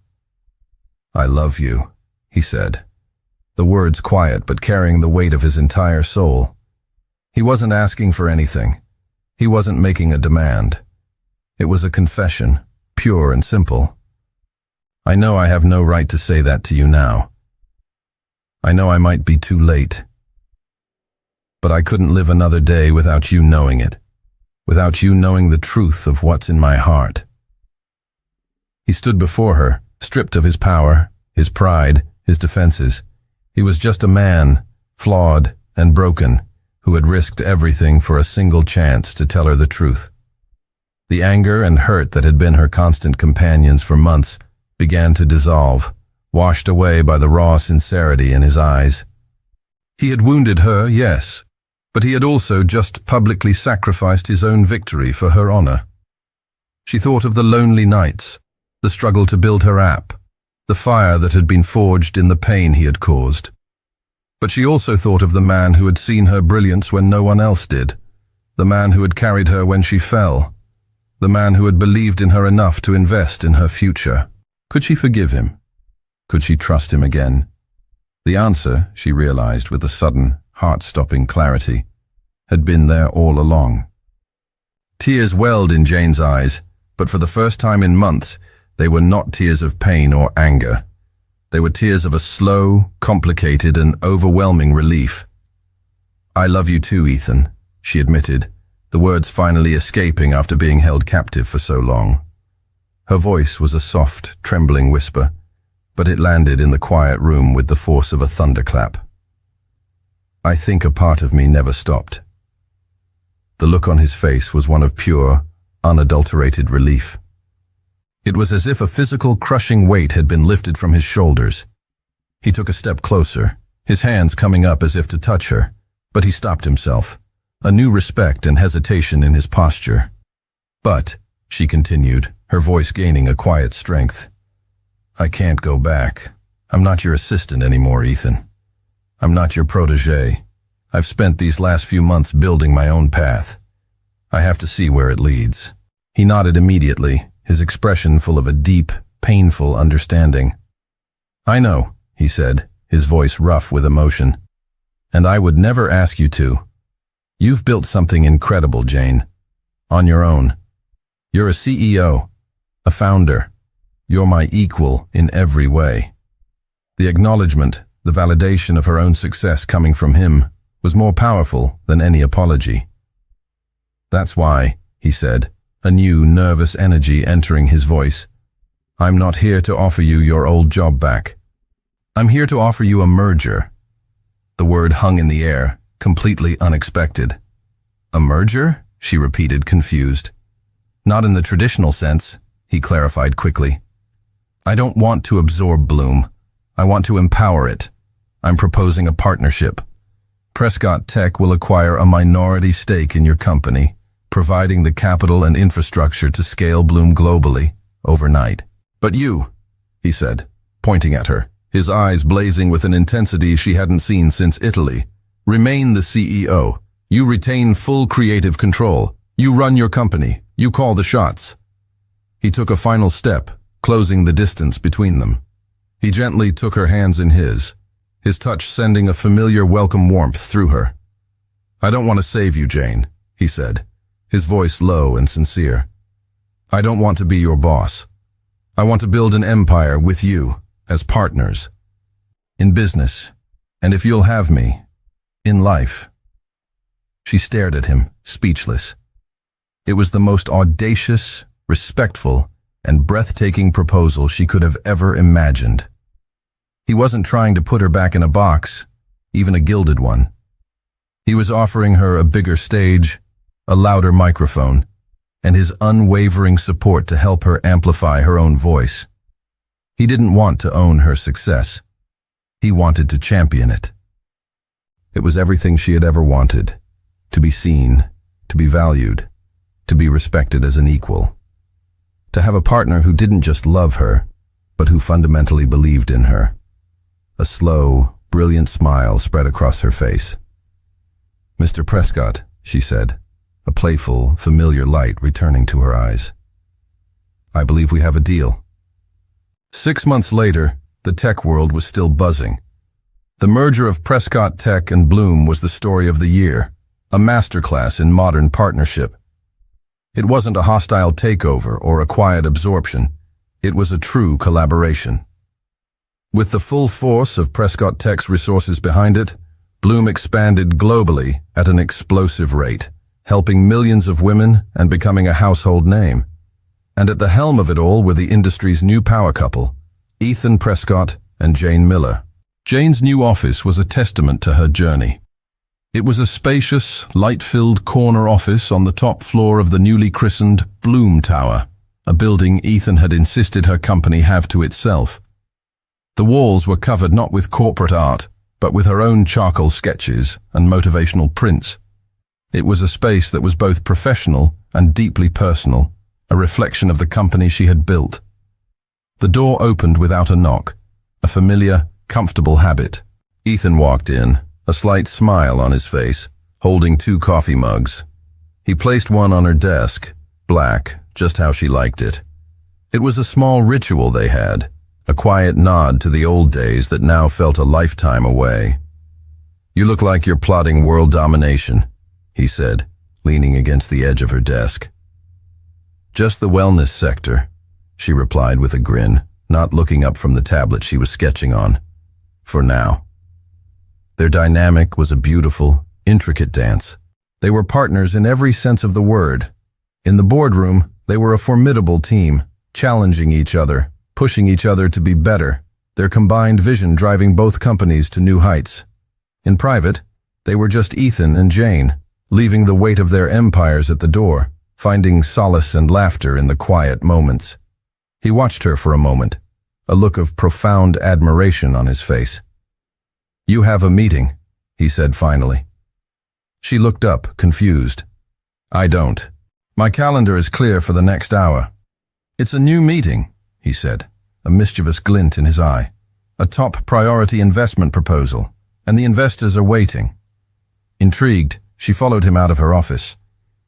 "I love you," he said, the words quiet but carrying the weight of his entire soul. He wasn't asking for anything. He wasn't making a demand. It was a confession, pure and simple. "I know I have no right to say that to you now. I know I might be too late. But I couldn't live another day without you knowing it, without you knowing the truth of what's in my heart." He stood before her, stripped of his power, his pride, his defenses. He was just a man, flawed and broken, who had risked everything for a single chance to tell her the truth. The anger and hurt that had been her constant companions for months began to dissolve, washed away by the raw sincerity in his eyes. He had wounded her, yes, but he had also just publicly sacrificed his own victory for her honor. She thought of the lonely nights, the struggle to build her app, the fire that had been forged in the pain he had caused. But she also thought of the man who had seen her brilliance when no one else did, the man who had carried her when she fell, the man who had believed in her enough to invest in her future. Could she forgive him? Could she trust him again? The answer, she realized with a sudden, heart-stopping clarity, had been there all along. Tears welled in Jane's eyes, but for the first time in months, they were not tears of pain or anger. They were tears of a slow, complicated, and overwhelming relief. "I love you too, Ethan," she admitted, the words finally escaping after being held captive for so long. Her voice was a soft, trembling whisper, but it landed in the quiet room with the force of a thunderclap. "I think a part of me never stopped." The look on his face was one of pure, unadulterated relief. It was as if a physical, crushing weight had been lifted from his shoulders. He took a step closer, his hands coming up as if to touch her, but he stopped himself, a new respect and hesitation in his posture. "But," she continued, her voice gaining a quiet strength, "I can't go back. I'm not your assistant anymore, Ethan. I'm not your protege. I've spent these last few months building my own path. I have to see where it leads." He nodded immediately, his expression full of a deep, painful understanding. "I know," he said, his voice rough with emotion. "And I would never ask you to. You've built something incredible, Jane. On your own. You're a CEO, a founder. You're my equal in every way." The acknowledgement, the validation of her own success coming from him, was more powerful than any apology. "That's why," he said, a new, nervous energy entering his voice, "I'm not here to offer you your old job back. I'm here to offer you a merger." The word hung in the air, completely unexpected. "A merger?" she repeated, confused. "Not in the traditional sense," he clarified quickly. "I don't want to absorb Bloom. I want to empower it. I'm proposing a partnership. Prescott Tech will acquire a minority stake in your company, providing the capital and infrastructure to scale Bloom globally, overnight. But you," he said, pointing at her, his eyes blazing with an intensity she hadn't seen since Italy, "remain the CEO. You retain full creative control. You run your company. You call the shots." He took a final step, closing the distance between them. He gently took her hands in his touch sending a familiar welcome warmth through her. "I don't want to save you, Jane," he said, his voice low and sincere. "I don't want to be your boss. I want to build an empire with you, as partners. In business, and if you'll have me, in life." She stared at him, speechless. It was the most audacious, respectful, and breathtaking proposal she could have ever imagined. He wasn't trying to put her back in a box, even a gilded one. He was offering her a bigger stage, a louder microphone, and his unwavering support to help her amplify her own voice. He didn't want to own her success. He wanted to champion it. It was everything she had ever wanted, to be seen, to be valued, to be respected as an equal. To have a partner who didn't just love her, but who fundamentally believed in her. A slow, brilliant smile spread across her face. "Mr. Prescott," she said, a playful, familiar light returning to her eyes. "I believe we have a deal." 6 months later, the tech world was still buzzing. The merger of Prescott Tech and Bloom was the story of the year, a masterclass in modern partnership. It wasn't a hostile takeover or a quiet absorption. It was a true collaboration. With the full force of Prescott Tech's resources behind it, Bloom expanded globally at an explosive rate, helping millions of women and becoming a household name. And at the helm of it all were the industry's new power couple, Ethan Prescott and Jane Miller. Jane's new office was a testament to her journey. It was a spacious, light-filled corner office on the top floor of the newly christened Bloom Tower, a building Ethan had insisted her company have to itself. The walls were covered not with corporate art, but with her own charcoal sketches and motivational prints. It was a space that was both professional and deeply personal, a reflection of the company she had built. The door opened without a knock, a familiar, comfortable habit. Ethan walked in, a slight smile on his face, holding 2 coffee mugs. He placed one on her desk, black, just how she liked it. It was a small ritual they had, a quiet nod to the old days that now felt a lifetime away. "You look like you're plotting world domination," he said, leaning against the edge of her desk. "Just the wellness sector," she replied with a grin, not looking up from the tablet she was sketching on. "For now." Their dynamic was a beautiful, intricate dance. They were partners in every sense of the word. In the boardroom, they were a formidable team, challenging each other, pushing each other to be better, their combined vision driving both companies to new heights. In private, they were just Ethan and Jane, leaving the weight of their empires at the door, finding solace and laughter in the quiet moments. He watched her for a moment, a look of profound admiration on his face. "You have a meeting," he said finally. She looked up, confused. "I don't. My calendar is clear for the next hour." "It's a new meeting," he said, a mischievous glint in his eye. "A top priority investment proposal, and the investors are waiting." Intrigued, she followed him out of her office.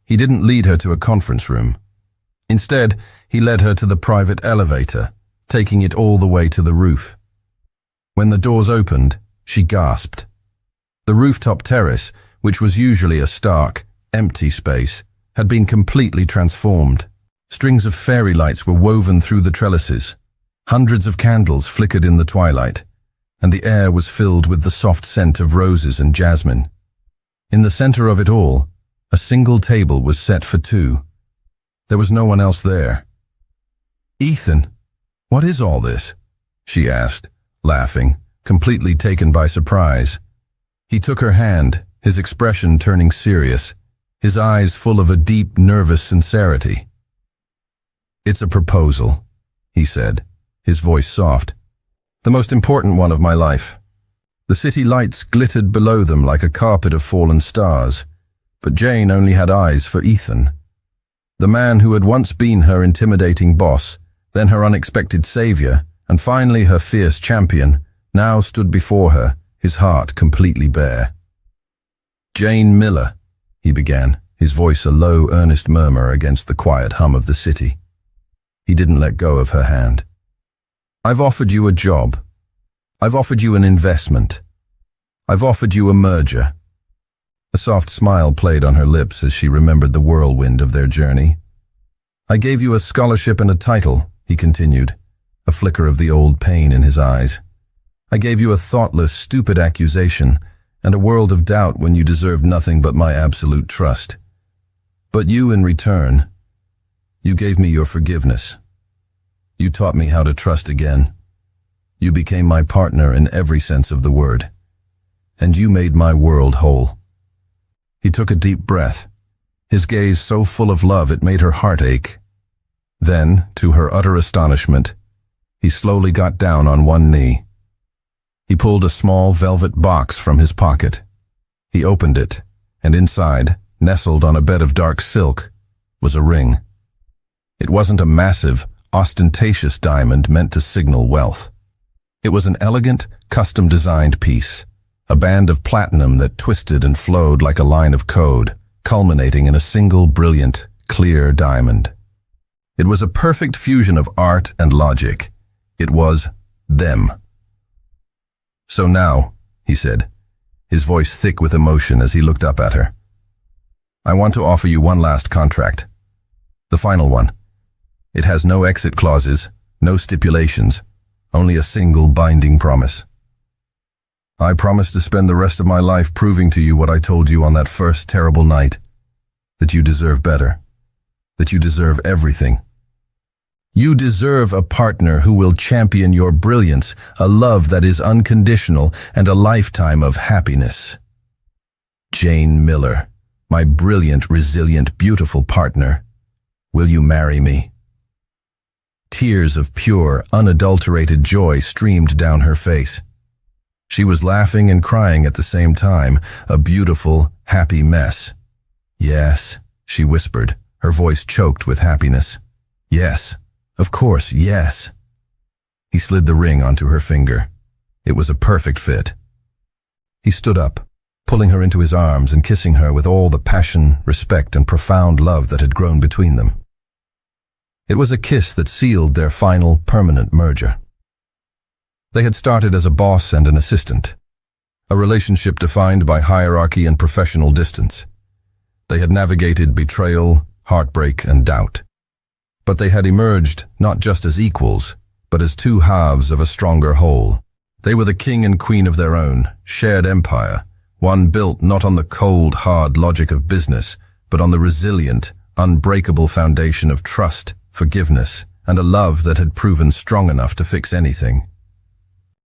He didn't lead her to a conference room. Instead, he led her to the private elevator, taking it all the way to the roof. When the doors opened, she gasped. The rooftop terrace, which was usually a stark, empty space, had been completely transformed. Strings of fairy lights were woven through the trellises. Hundreds of candles flickered in the twilight, and the air was filled with the soft scent of roses and jasmine. In the center of it all, a single table was set for 2. There was no one else there. "Ethan, what is all this?" she asked, laughing, completely taken by surprise. He took her hand, his expression turning serious, his eyes full of a deep, nervous sincerity. "It's a proposal," he said, his voice soft. "The most important one of my life." The city lights glittered below them like a carpet of fallen stars, but Jane only had eyes for Ethan. The man who had once been her intimidating boss, then her unexpected savior, and finally her fierce champion, now stood before her, his heart completely bare. "Jane Miller," he began, his voice a low, earnest murmur against the quiet hum of the city. He didn't let go of her hand. "I've offered you a job. I've offered you an investment. I've offered you a merger." A soft smile played on her lips as she remembered the whirlwind of their journey. "I gave you a scholarship and a title," he continued, a flicker of the old pain in his eyes. "I gave you a thoughtless, stupid accusation and a world of doubt when you deserved nothing but my absolute trust. But you, in return, you gave me your forgiveness. You taught me how to trust again. You became my partner in every sense of the word, and you made my world whole." He took a deep breath, his gaze so full of love it made her heart ache. Then, to her utter astonishment, he slowly got down on one knee. He pulled a small velvet box from his pocket. He opened it, and inside, nestled on a bed of dark silk, was a ring. It wasn't a massive, ostentatious diamond meant to signal wealth. It was an elegant, custom-designed piece, a band of platinum that twisted and flowed like a line of code, culminating in a single brilliant, clear diamond. It was a perfect fusion of art and logic. It was them. "So now," he said, his voice thick with emotion as he looked up at her, "I want to offer you one last contract. The final one. It has no exit clauses, no stipulations, only a single binding promise. I promise to spend the rest of my life proving to you what I told you on that first terrible night, that you deserve better, that you deserve everything. You deserve a partner who will champion your brilliance, a love that is unconditional, and a lifetime of happiness. Jane Miller, my brilliant, resilient, beautiful partner, will you marry me?" Tears of pure, unadulterated joy streamed down her face. She was laughing and crying at the same time, a beautiful, happy mess. "Yes," she whispered, her voice choked with happiness. "Yes, of course, yes." He slid the ring onto her finger. It was a perfect fit. He stood up, pulling her into his arms and kissing her with all the passion, respect, and profound love that had grown between them. It was a kiss that sealed their final, permanent merger. They had started as a boss and an assistant, a relationship defined by hierarchy and professional distance. They had navigated betrayal, heartbreak, and doubt. But they had emerged not just as equals, but as two halves of a stronger whole. They were the king and queen of their own, shared empire, one built not on the cold, hard logic of business, but on the resilient, unbreakable foundation of trust, forgiveness, and a love that had proven strong enough to fix anything.